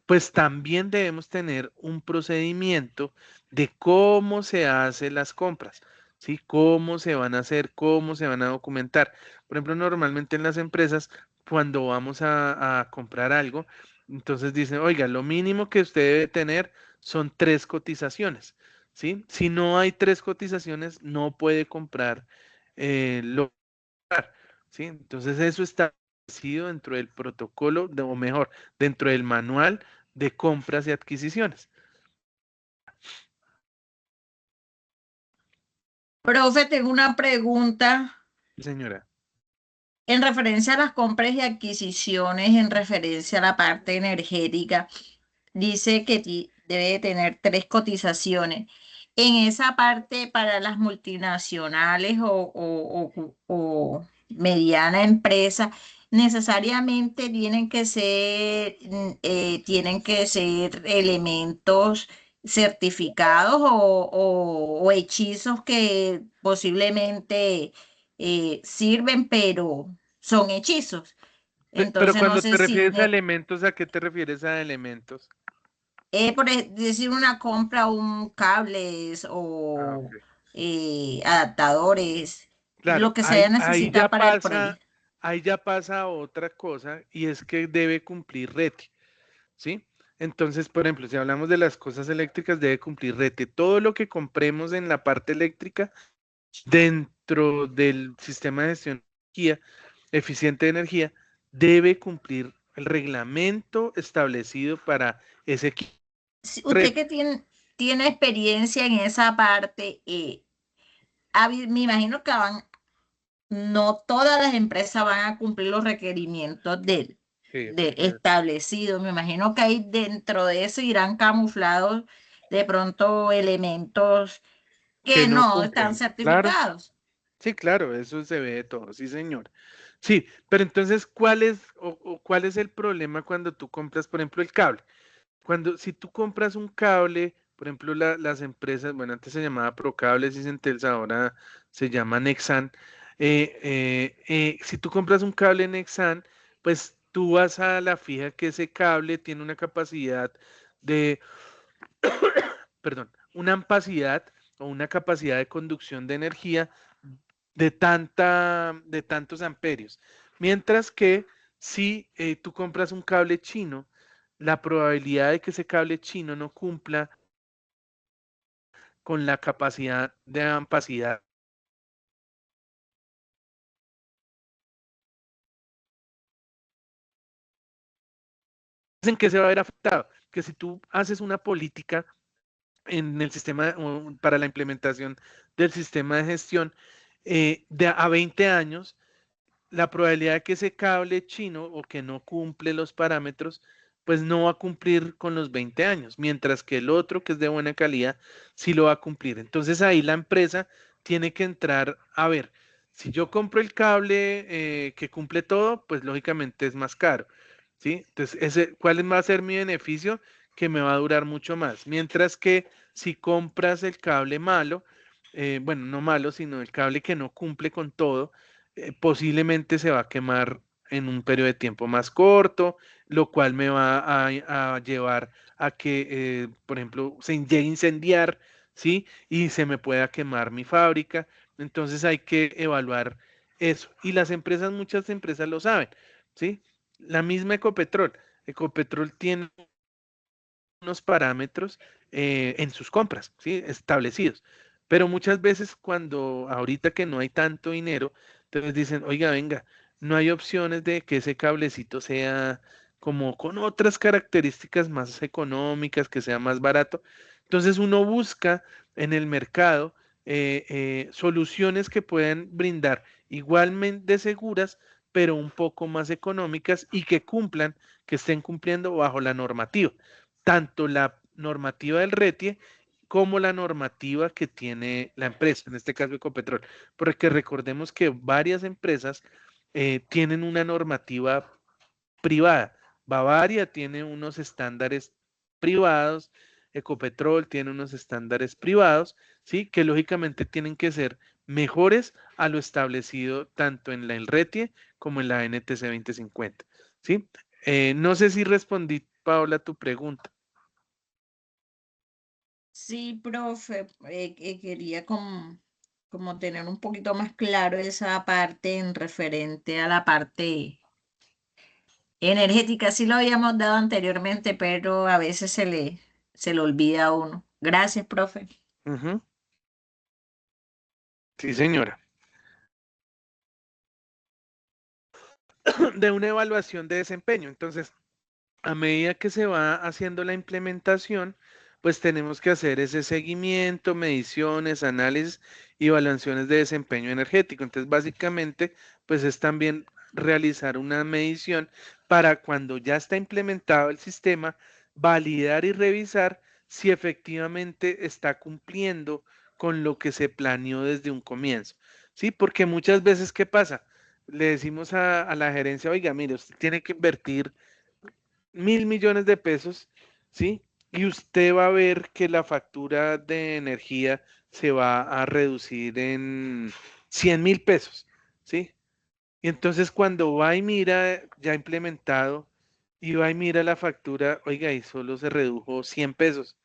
pues también debemos tener un procedimiento de cómo se hacen las compras, ¿sí? Cómo se van a hacer, cómo se van a documentar. Por ejemplo, normalmente en las empresas, cuando vamos a comprar algo, entonces dicen, oiga, lo mínimo que usted debe tener son 3 cotizaciones, ¿sí? Si no hay 3 cotizaciones, no puede comprar lo ¿sí? Entonces eso está establecido dentro del protocolo, o mejor, dentro del manual de compras y adquisiciones. Profe, tengo una pregunta Señora. en referencia a las compras y adquisiciones, en referencia a la parte energética. Dice que debe tener 3 cotizaciones. En esa parte para las multinacionales o mediana empresa, necesariamente tienen que ser elementos certificados o hechizos que posiblemente sirven, pero son hechizos. Pero Entonces no cuando te sé si refieres a elementos, ¿a qué te refieres a elementos? decir una compra, un cables Ah, o ok. adaptadores, Claro, lo que se haya necesitado para el proyecto. ahí ya pasa otra cosa y es que debe cumplir RETI, ¿sí? Entonces, por ejemplo, si hablamos de las cosas eléctricas, debe cumplir RETI. Todo lo que compremos en la parte eléctrica dentro del sistema de gestión de energía, eficiente de energía, debe cumplir el reglamento establecido para ese equipo. Usted que tiene experiencia en esa parte, me imagino que no todas las empresas van a cumplir los requerimientos Sí, establecidos. Me imagino que ahí dentro de eso irán camuflados de pronto elementos que que no no están cumplen, claro. certificados. Sí, claro, eso se ve de todo, sí, señor. Sí, pero entonces, ¿cuál es el problema cuando tú compras, por ejemplo, el cable? Si tú compras un cable, por ejemplo, las empresas, bueno, antes se llamaba Procables y Centelsa, ahora se llama Nexan. Si tú compras un cable Nexan, pues tú vas a la fija que ese cable tiene una capacidad de, perdón, una ampacidad o una capacidad de conducción de energía de tantos amperios. Mientras que si tú compras un cable chino, la probabilidad de que ese cable chino no cumpla con la capacidad de ampacidad en que se va a ver afectado. Que si tú haces una política en el sistema para la implementación del sistema de gestión a 20 años, la probabilidad de que ese cable chino o que no cumple los parámetros, pues no va a cumplir con los 20 años, mientras que el otro, que es de buena calidad, sí lo va a cumplir. Entonces ahí la empresa tiene que entrar a ver, si yo compro el cable que cumple todo, pues lógicamente es más caro, ¿sí? Entonces, ¿cuál va a ser mi beneficio? Que me va a durar mucho más. Mientras que si compras el cable malo, bueno, no malo, sino el cable que no cumple con todo, posiblemente se va a quemar en un periodo de tiempo más corto, lo cual me va a llevar a que, por ejemplo, se llegue a incendiar, ¿sí? Y se me pueda quemar mi fábrica. Entonces hay que evaluar eso. Y las empresas, muchas empresas lo saben, ¿sí? La misma Ecopetrol. Ecopetrol tiene unos parámetros en sus compras, ¿sí? Establecidos. Pero muchas veces cuando ahorita que no hay tanto dinero, entonces dicen, oiga, venga, no hay opciones de que ese cablecito sea como con otras características más económicas, que sea más barato. Entonces uno busca en el mercado soluciones que puedan brindar igualmente seguras, pero un poco más económicas y que cumplan, que estén cumpliendo bajo la normativa, tanto la normativa del RETIE como la normativa que tiene la empresa, en este caso Ecopetrol, porque recordemos que varias empresas tienen una normativa privada. Bavaria tiene unos estándares privados, Ecopetrol tiene unos estándares privados, ¿sí? Que lógicamente tienen que ser mejores a lo establecido tanto en la ELRETIE como en la NTC 2050, ¿sí? No sé si respondí, Paola, tu pregunta. Sí, profe, quería como tener un poquito más claro esa parte en referente a la parte energética. Sí lo habíamos dado anteriormente, pero a veces se le olvida a uno. Gracias, profe. Ujú. Sí, señora. De una evaluación de desempeño. Entonces, a medida que se va haciendo la implementación, pues tenemos que hacer ese seguimiento, mediciones, análisis y evaluaciones de desempeño energético. Entonces, básicamente, pues es también realizar una medición para cuando ya está implementado el sistema, validar y revisar si efectivamente está cumpliendo con lo que se planeó desde un comienzo. Sí, porque muchas veces, ¿qué pasa? Le decimos a la gerencia, oiga, mire, usted tiene que invertir 1.000 millones de pesos, ¿sí? Y usted va a ver que la factura de energía se va a reducir en 100.000 pesos, ¿sí? Y entonces cuando va y mira ya implementado y va y mira la factura, oiga, y solo se redujo 100 pesos.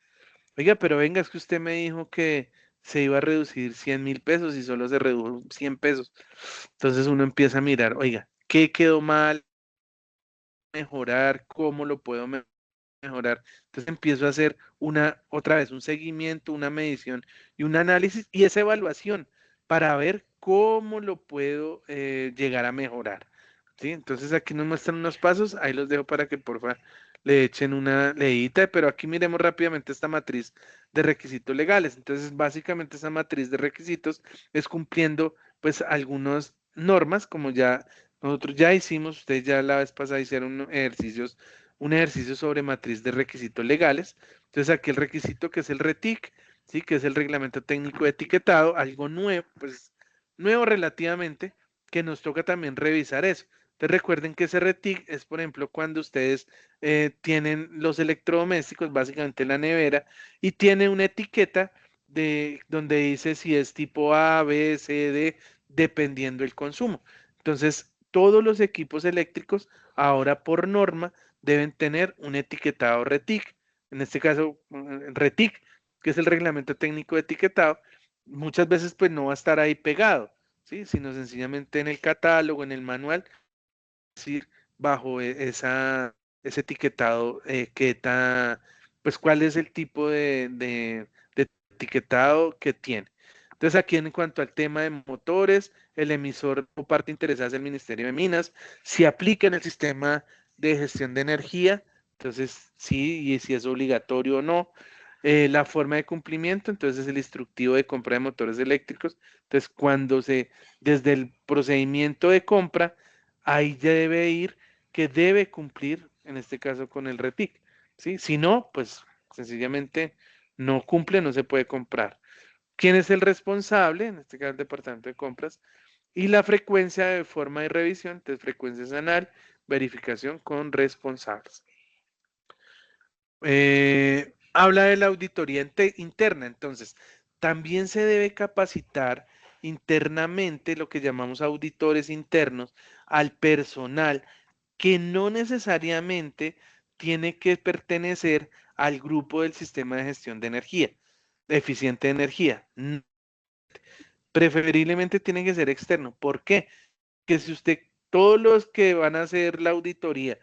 Oiga, pero venga, es que usted me dijo que se iba a reducir 100.000 pesos y solo se redujo 100 pesos. Entonces uno empieza a mirar, oiga, ¿qué quedó mal? Mejorar, cómo lo puedo mejorar. Entonces empiezo a hacer otra vez un seguimiento, una medición y un análisis y esa evaluación para ver cómo lo puedo llegar a mejorar. ¿Sí? Entonces aquí nos muestran unos pasos, ahí los dejo para que por favor le echen una leída, pero aquí miremos rápidamente esta matriz de requisitos legales. Entonces básicamente esa matriz de requisitos es cumpliendo pues algunas normas, como ya nosotros ya hicimos, ustedes ya la vez pasada hicieron un ejercicio sobre matriz de requisitos legales. Entonces aquí el requisito que es el RETIC, ¿sí? Que es el reglamento técnico de etiquetado, algo nuevo, pues nuevo relativamente, que nos toca también revisar eso. Entonces recuerden que ese RETIC es, por ejemplo, cuando ustedes tienen los electrodomésticos, básicamente la nevera, y tiene una etiqueta donde dice si es tipo A, B, C, D, dependiendo el consumo. Entonces, todos los equipos eléctricos, ahora por norma, deben tener un etiquetado RETIC. En este caso, RETIC, que es el reglamento técnico de etiquetado, muchas veces pues no va a estar ahí pegado, ¿sí? Sino sencillamente en el catálogo, en el manual, decir bajo ese etiquetado pues cuál es el tipo de etiquetado que tiene. Entonces aquí en cuanto al tema de motores, el emisor o parte interesada es el Ministerio de Minas, si aplica en el sistema de gestión de energía, entonces sí, y si es obligatorio o no. La forma de cumplimiento, entonces es el instructivo de compra de motores eléctricos. Entonces desde el procedimiento de compra, ahí ya debe ir que debe cumplir, en este caso con el RETIC, ¿sí? Si no, pues sencillamente no cumple, no se puede comprar. ¿Quién es el responsable? En este caso el departamento de compras. Y la frecuencia de forma de revisión, entonces frecuencia semanal, verificación con responsables. Habla de la auditoría interna, entonces también se debe capacitar internamente lo que llamamos auditores internos al personal que no necesariamente tiene que pertenecer al grupo del sistema de gestión de energía, eficiente de energía. Preferiblemente tiene que ser externo. ¿Por qué? Que si todos los que van a hacer la auditoría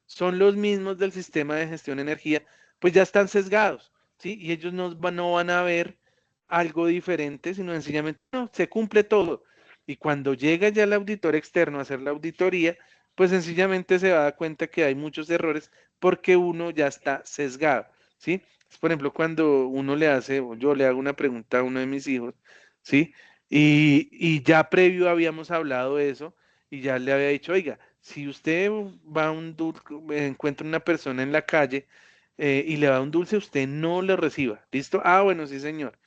son los mismos del sistema de gestión de energía, pues ya están sesgados, ¿sí? Y ellos no van a ver algo diferente, sino sencillamente, no, se cumple todo. Y cuando llega ya el auditor externo a hacer la auditoría, pues sencillamente se va a dar cuenta que hay muchos errores porque uno ya está sesgado, ¿sí? Por ejemplo, cuando uno le hace, o yo le hago una pregunta a uno de mis hijos, ¿sí? Y ya previo habíamos hablado de eso y ya le había dicho, oiga, si usted va a un dulce, encuentra una persona en la calle y le da un dulce, usted no lo reciba, ¿listo? Ah, bueno, sí, señor.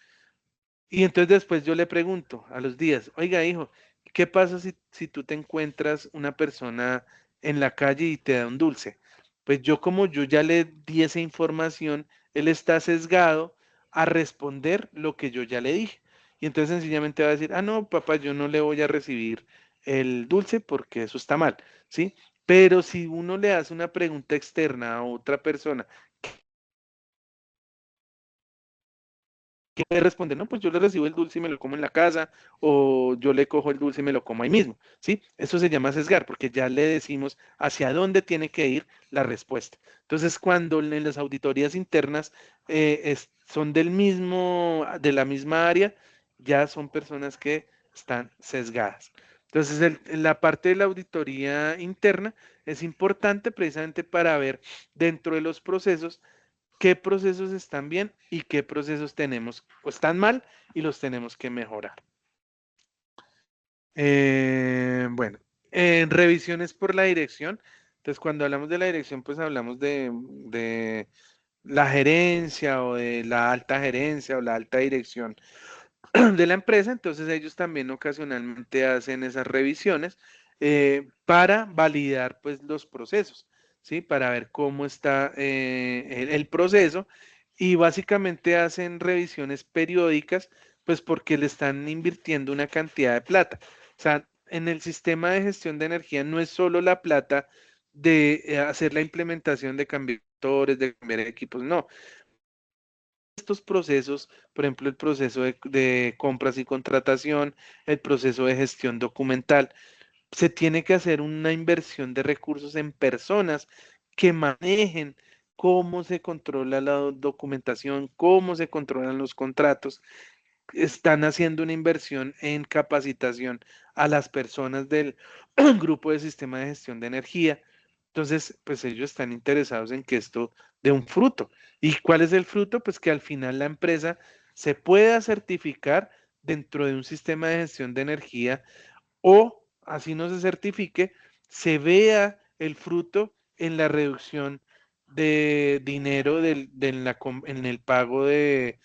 Y entonces después yo le pregunto a los días, oiga, hijo, ¿qué pasa si tú te encuentras una persona en la calle y te da un dulce? Pues yo como yo ya le di esa información, él está sesgado a responder lo que yo ya le dije. Y entonces sencillamente va a decir, ah, no, papá, yo no le voy a recibir el dulce porque eso está mal, ¿sí? Pero si uno le hace una pregunta externa a otra persona, ¿qué puede responder? No, pues yo le recibo el dulce y me lo como en la casa, o yo le cojo el dulce y me lo como ahí mismo, ¿sí? Eso se llama sesgar, porque ya le decimos hacia dónde tiene que ir la respuesta. Entonces, cuando en las auditorías internas son de la misma área, ya son personas que están sesgadas. Entonces, la parte de la auditoría interna es importante precisamente para ver dentro de los procesos qué procesos están bien y qué procesos tenemos o están mal y los tenemos que mejorar. Bueno, en revisiones por la dirección. Entonces, cuando hablamos de la dirección, pues hablamos de la gerencia o de la alta gerencia o la alta dirección de la empresa. Entonces, ellos también ocasionalmente hacen esas revisiones para validar pues los procesos, ¿sí? Para ver cómo está el proceso y básicamente hacen revisiones periódicas pues porque le están invirtiendo una cantidad de plata. O sea, en el sistema de gestión de energía no es solo la plata de hacer la implementación de cambiadores, de cambiar equipos, no. Estos procesos, por ejemplo, el proceso de compras y contratación, el proceso de gestión documental, se tiene que hacer una inversión de recursos en personas que manejen cómo se controla la documentación, cómo se controlan los contratos. Están haciendo una inversión en capacitación a las personas del grupo de sistema de gestión de energía. Entonces, pues ellos están interesados en que esto dé un fruto. ¿Y cuál es el fruto? Pues que al final la empresa se pueda certificar dentro de un sistema de gestión de energía o, así no se certifique, se vea el fruto en la reducción de dinero en el pago de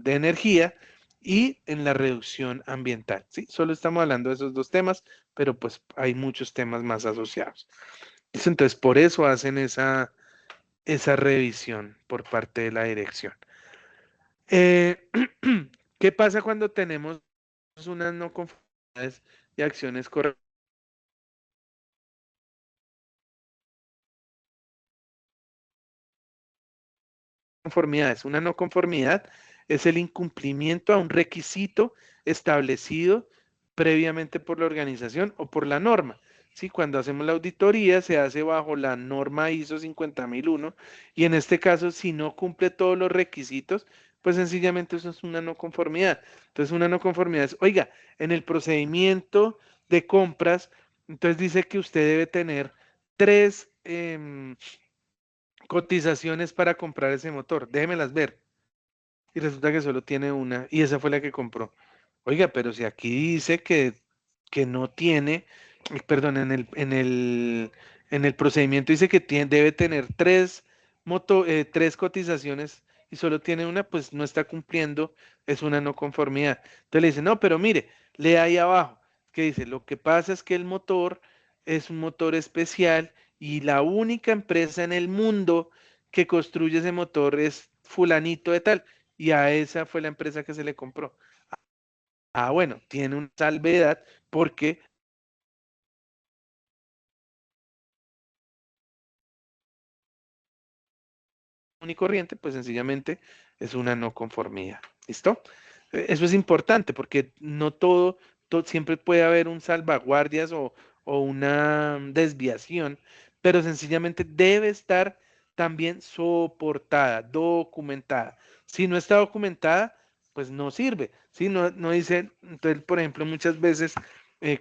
energía y en la reducción ambiental. ¿Sí? Solo estamos hablando de esos dos temas, pero pues hay muchos temas más asociados. Entonces, por eso hacen esa revisión por parte de la dirección. ¿Qué pasa cuando tenemos unas no conformidades y acciones correctas? Conformidades. Una no conformidad es el incumplimiento a un requisito establecido previamente por la organización o por la norma. ¿Sí? Cuando hacemos la auditoría se hace bajo la norma ISO 50001 y en este caso si no cumple todos los requisitos, pues sencillamente eso es una no conformidad. Entonces una no conformidad es, oiga, en el procedimiento de compras, entonces dice que usted debe tener 3 cotizaciones para comprar ese motor, déjemelas ver. Y resulta que solo tiene una y esa fue la que compró. Oiga, pero si aquí dice que no tiene, perdón, en el procedimiento dice que debe tener 3 cotizaciones y solo tiene una, pues no está cumpliendo, es una no conformidad. Entonces le dice, no, pero mire, lea ahí abajo, que dice, lo que pasa es que el motor es un motor especial y la única empresa en el mundo que construye ese motor es fulanito de tal y a esa fue la empresa que se le compró. Ah, bueno, tiene una salvedad porque y corriente, pues sencillamente es una no conformidad. ¿Listo? Eso es importante porque no todo siempre puede haber un salvaguardias o una desviación, pero sencillamente debe estar también soportada, documentada. Si no está documentada, pues no sirve. Si no dice, entonces, por ejemplo, muchas veces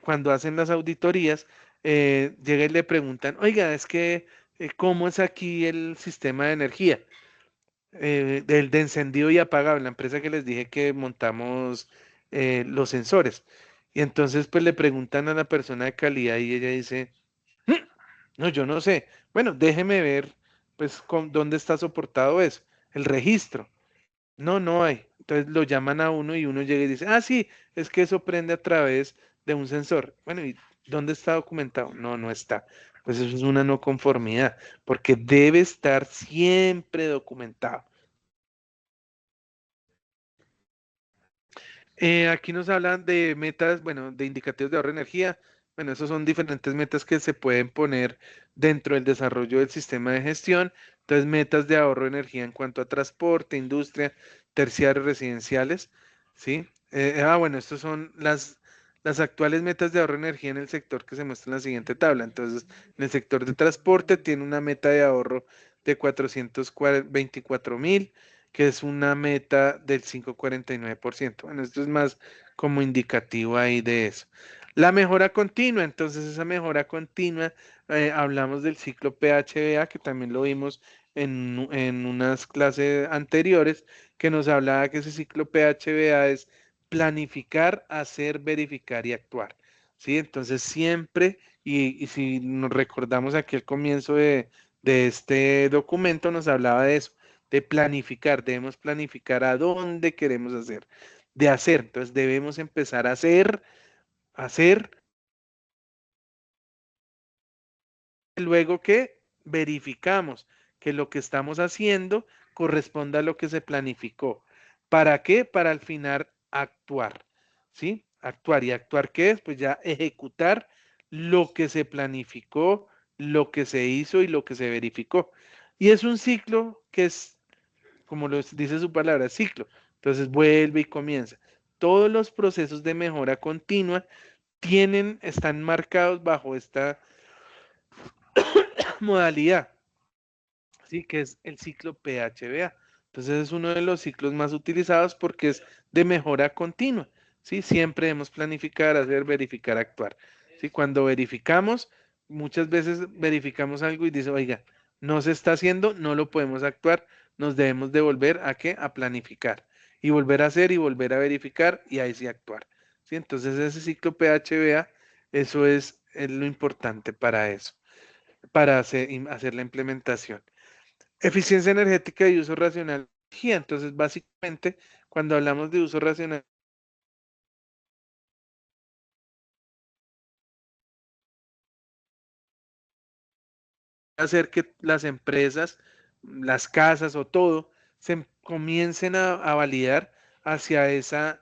cuando hacen las auditorías, llega y le preguntan, oiga, es que, ¿cómo es aquí el sistema de energía? Del de encendido y apagado, en la empresa que les dije que montamos los sensores. Y entonces pues le preguntan a la persona de calidad y ella dice, "Mm, no, yo no sé. Bueno, déjeme ver pues dónde está soportado eso, el registro. No, no hay. Entonces lo llaman a uno y uno llega y dice, ah, sí, es que eso prende a través de un sensor. Bueno, ¿y dónde está documentado? No, no está. Pues eso es una no conformidad, porque debe estar siempre documentado. Aquí nos hablan de metas, bueno, de indicativos de ahorro de energía. Bueno, esos son diferentes metas que se pueden poner dentro del desarrollo del sistema de gestión. Entonces, metas de ahorro de energía en cuanto a transporte, industria, terciarios residenciales, ¿sí? Bueno, estas son las actuales metas de ahorro de energía en el sector que se muestra en la siguiente tabla. Entonces, en el sector de transporte tiene una meta de ahorro de 424.000, que es una meta del 5,49%. Bueno, esto es más como indicativo ahí de eso. La mejora continua, entonces esa mejora continua, hablamos del ciclo PHBA, que también lo vimos en unas clases anteriores, que nos hablaba que ese ciclo PHBA es planificar, hacer, verificar y actuar. ¿Sí? Entonces siempre, y si nos recordamos aquí al comienzo de este documento, nos hablaba de eso, de planificar, debemos planificar a dónde queremos hacer, de hacer. Entonces debemos empezar a hacer, luego que verificamos que lo que estamos haciendo corresponda a lo que se planificó. ¿Para qué? Para al final actuar, ¿sí? Actuar. ¿Y actuar qué es? Pues ya ejecutar lo que se planificó, lo que se hizo y lo que se verificó. Y es un ciclo que es, como lo dice su palabra, ciclo. Entonces vuelve y comienza. Todos los procesos de mejora continua están marcados bajo esta modalidad, ¿sí? Que es el ciclo PHBA. Entonces es uno de los ciclos más utilizados porque es de mejora continua, ¿sí? Siempre debemos planificar, hacer, verificar, actuar, ¿sí? Cuando verificamos, muchas veces verificamos algo y dice, oiga, no se está haciendo, no lo podemos actuar, nos debemos devolver a qué? A planificar y volver a hacer y volver a verificar y ahí sí actuar, ¿sí? Entonces ese ciclo PHBA, eso es lo importante para eso, para hacer la implementación. Eficiencia energética y uso racional de energía. Entonces, básicamente, cuando hablamos de uso racional, hacer que las empresas, las casas o todo comiencen a validar hacia ese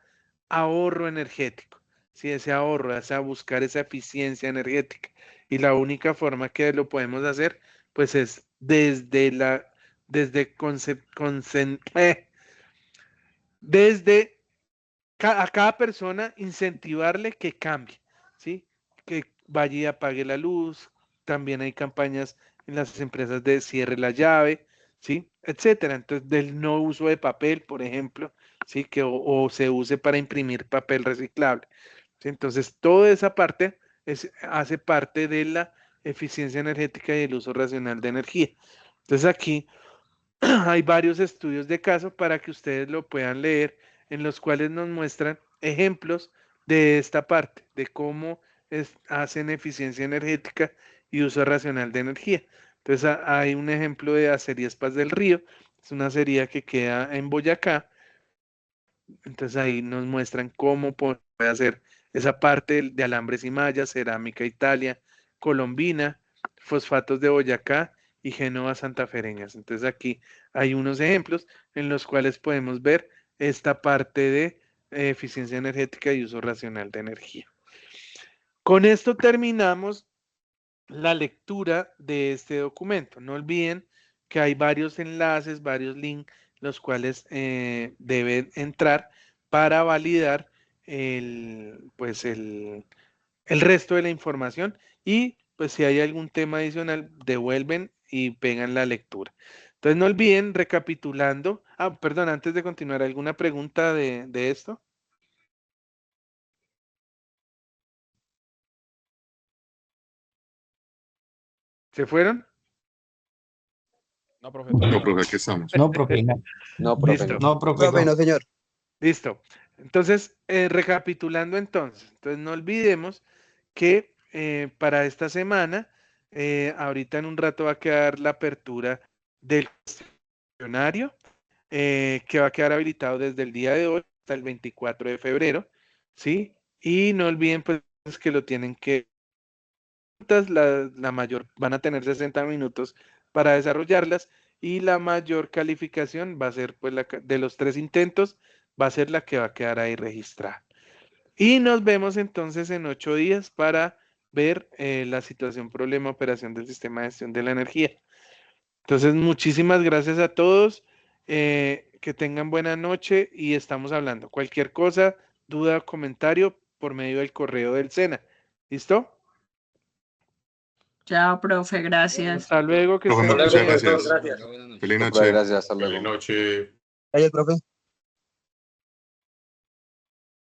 ahorro energético, ¿sí? Ese ahorro, hacia buscar esa eficiencia energética. Y la única forma que lo podemos hacer, pues es desde desde a cada persona incentivarle que cambie, ¿sí? Que vaya y apague la luz. También hay campañas en las empresas de cierre la llave, ¿sí? Etcétera. Entonces, del no uso de papel, por ejemplo, ¿sí? Que o se use para imprimir papel reciclable, ¿sí? Entonces, toda esa parte hace parte de la eficiencia energética y el uso racional de energía. Entonces, aquí hay varios estudios de caso para que ustedes lo puedan leer, en los cuales nos muestran ejemplos de esta parte, de cómo hacen eficiencia energética y uso racional de energía. Entonces hay un ejemplo de Acerías Paz del Río, es una acería que queda en Boyacá. Entonces ahí nos muestran cómo puede hacer esa parte de alambres y mallas, cerámica Italia, Colombina, fosfatos de Boyacá y Génova santafereñas. Entonces aquí hay unos ejemplos en los cuales podemos ver esta parte de eficiencia energética y uso racional de energía. Con esto terminamos la lectura de este documento. No olviden que hay varios enlaces, varios links, los cuales deben entrar para validar pues el resto de la información, y pues si hay algún tema adicional, devuelven y pegan la lectura. Entonces no olviden, recapitulando, perdón, antes de continuar, ¿alguna pregunta de esto? ¿Se fueron? No, profe. No, profe, aquí estamos. No, profe, no. No, profe, Listo. no. No, profe, Profe, no. no, señor. Listo. Entonces, recapitulando entonces, no olvidemos que para esta semana, ahorita en un rato va a quedar la apertura del cuestionario, que va a quedar habilitado desde el día de hoy hasta el 24 de febrero, ¿sí? Y no olviden pues que lo tienen que... La mayor, van a tener 60 minutos para desarrollarlas y la mayor calificación va a ser pues de los 3 intentos, va a ser la que va a quedar ahí registrada. Y nos vemos entonces en 8 días para ver la situación, problema, operación del sistema de gestión de la energía. Entonces, muchísimas gracias a todos, que tengan buena noche y estamos hablando. Cualquier cosa, duda o comentario por medio del correo del SENA. ¿Listo? Chao, profe, gracias. Hasta luego, que Profe, estén muchas bien. gracias. Buenas noches. Feliz Profe, noche. gracias, hasta luego. Feliz noche. Gracias, profe.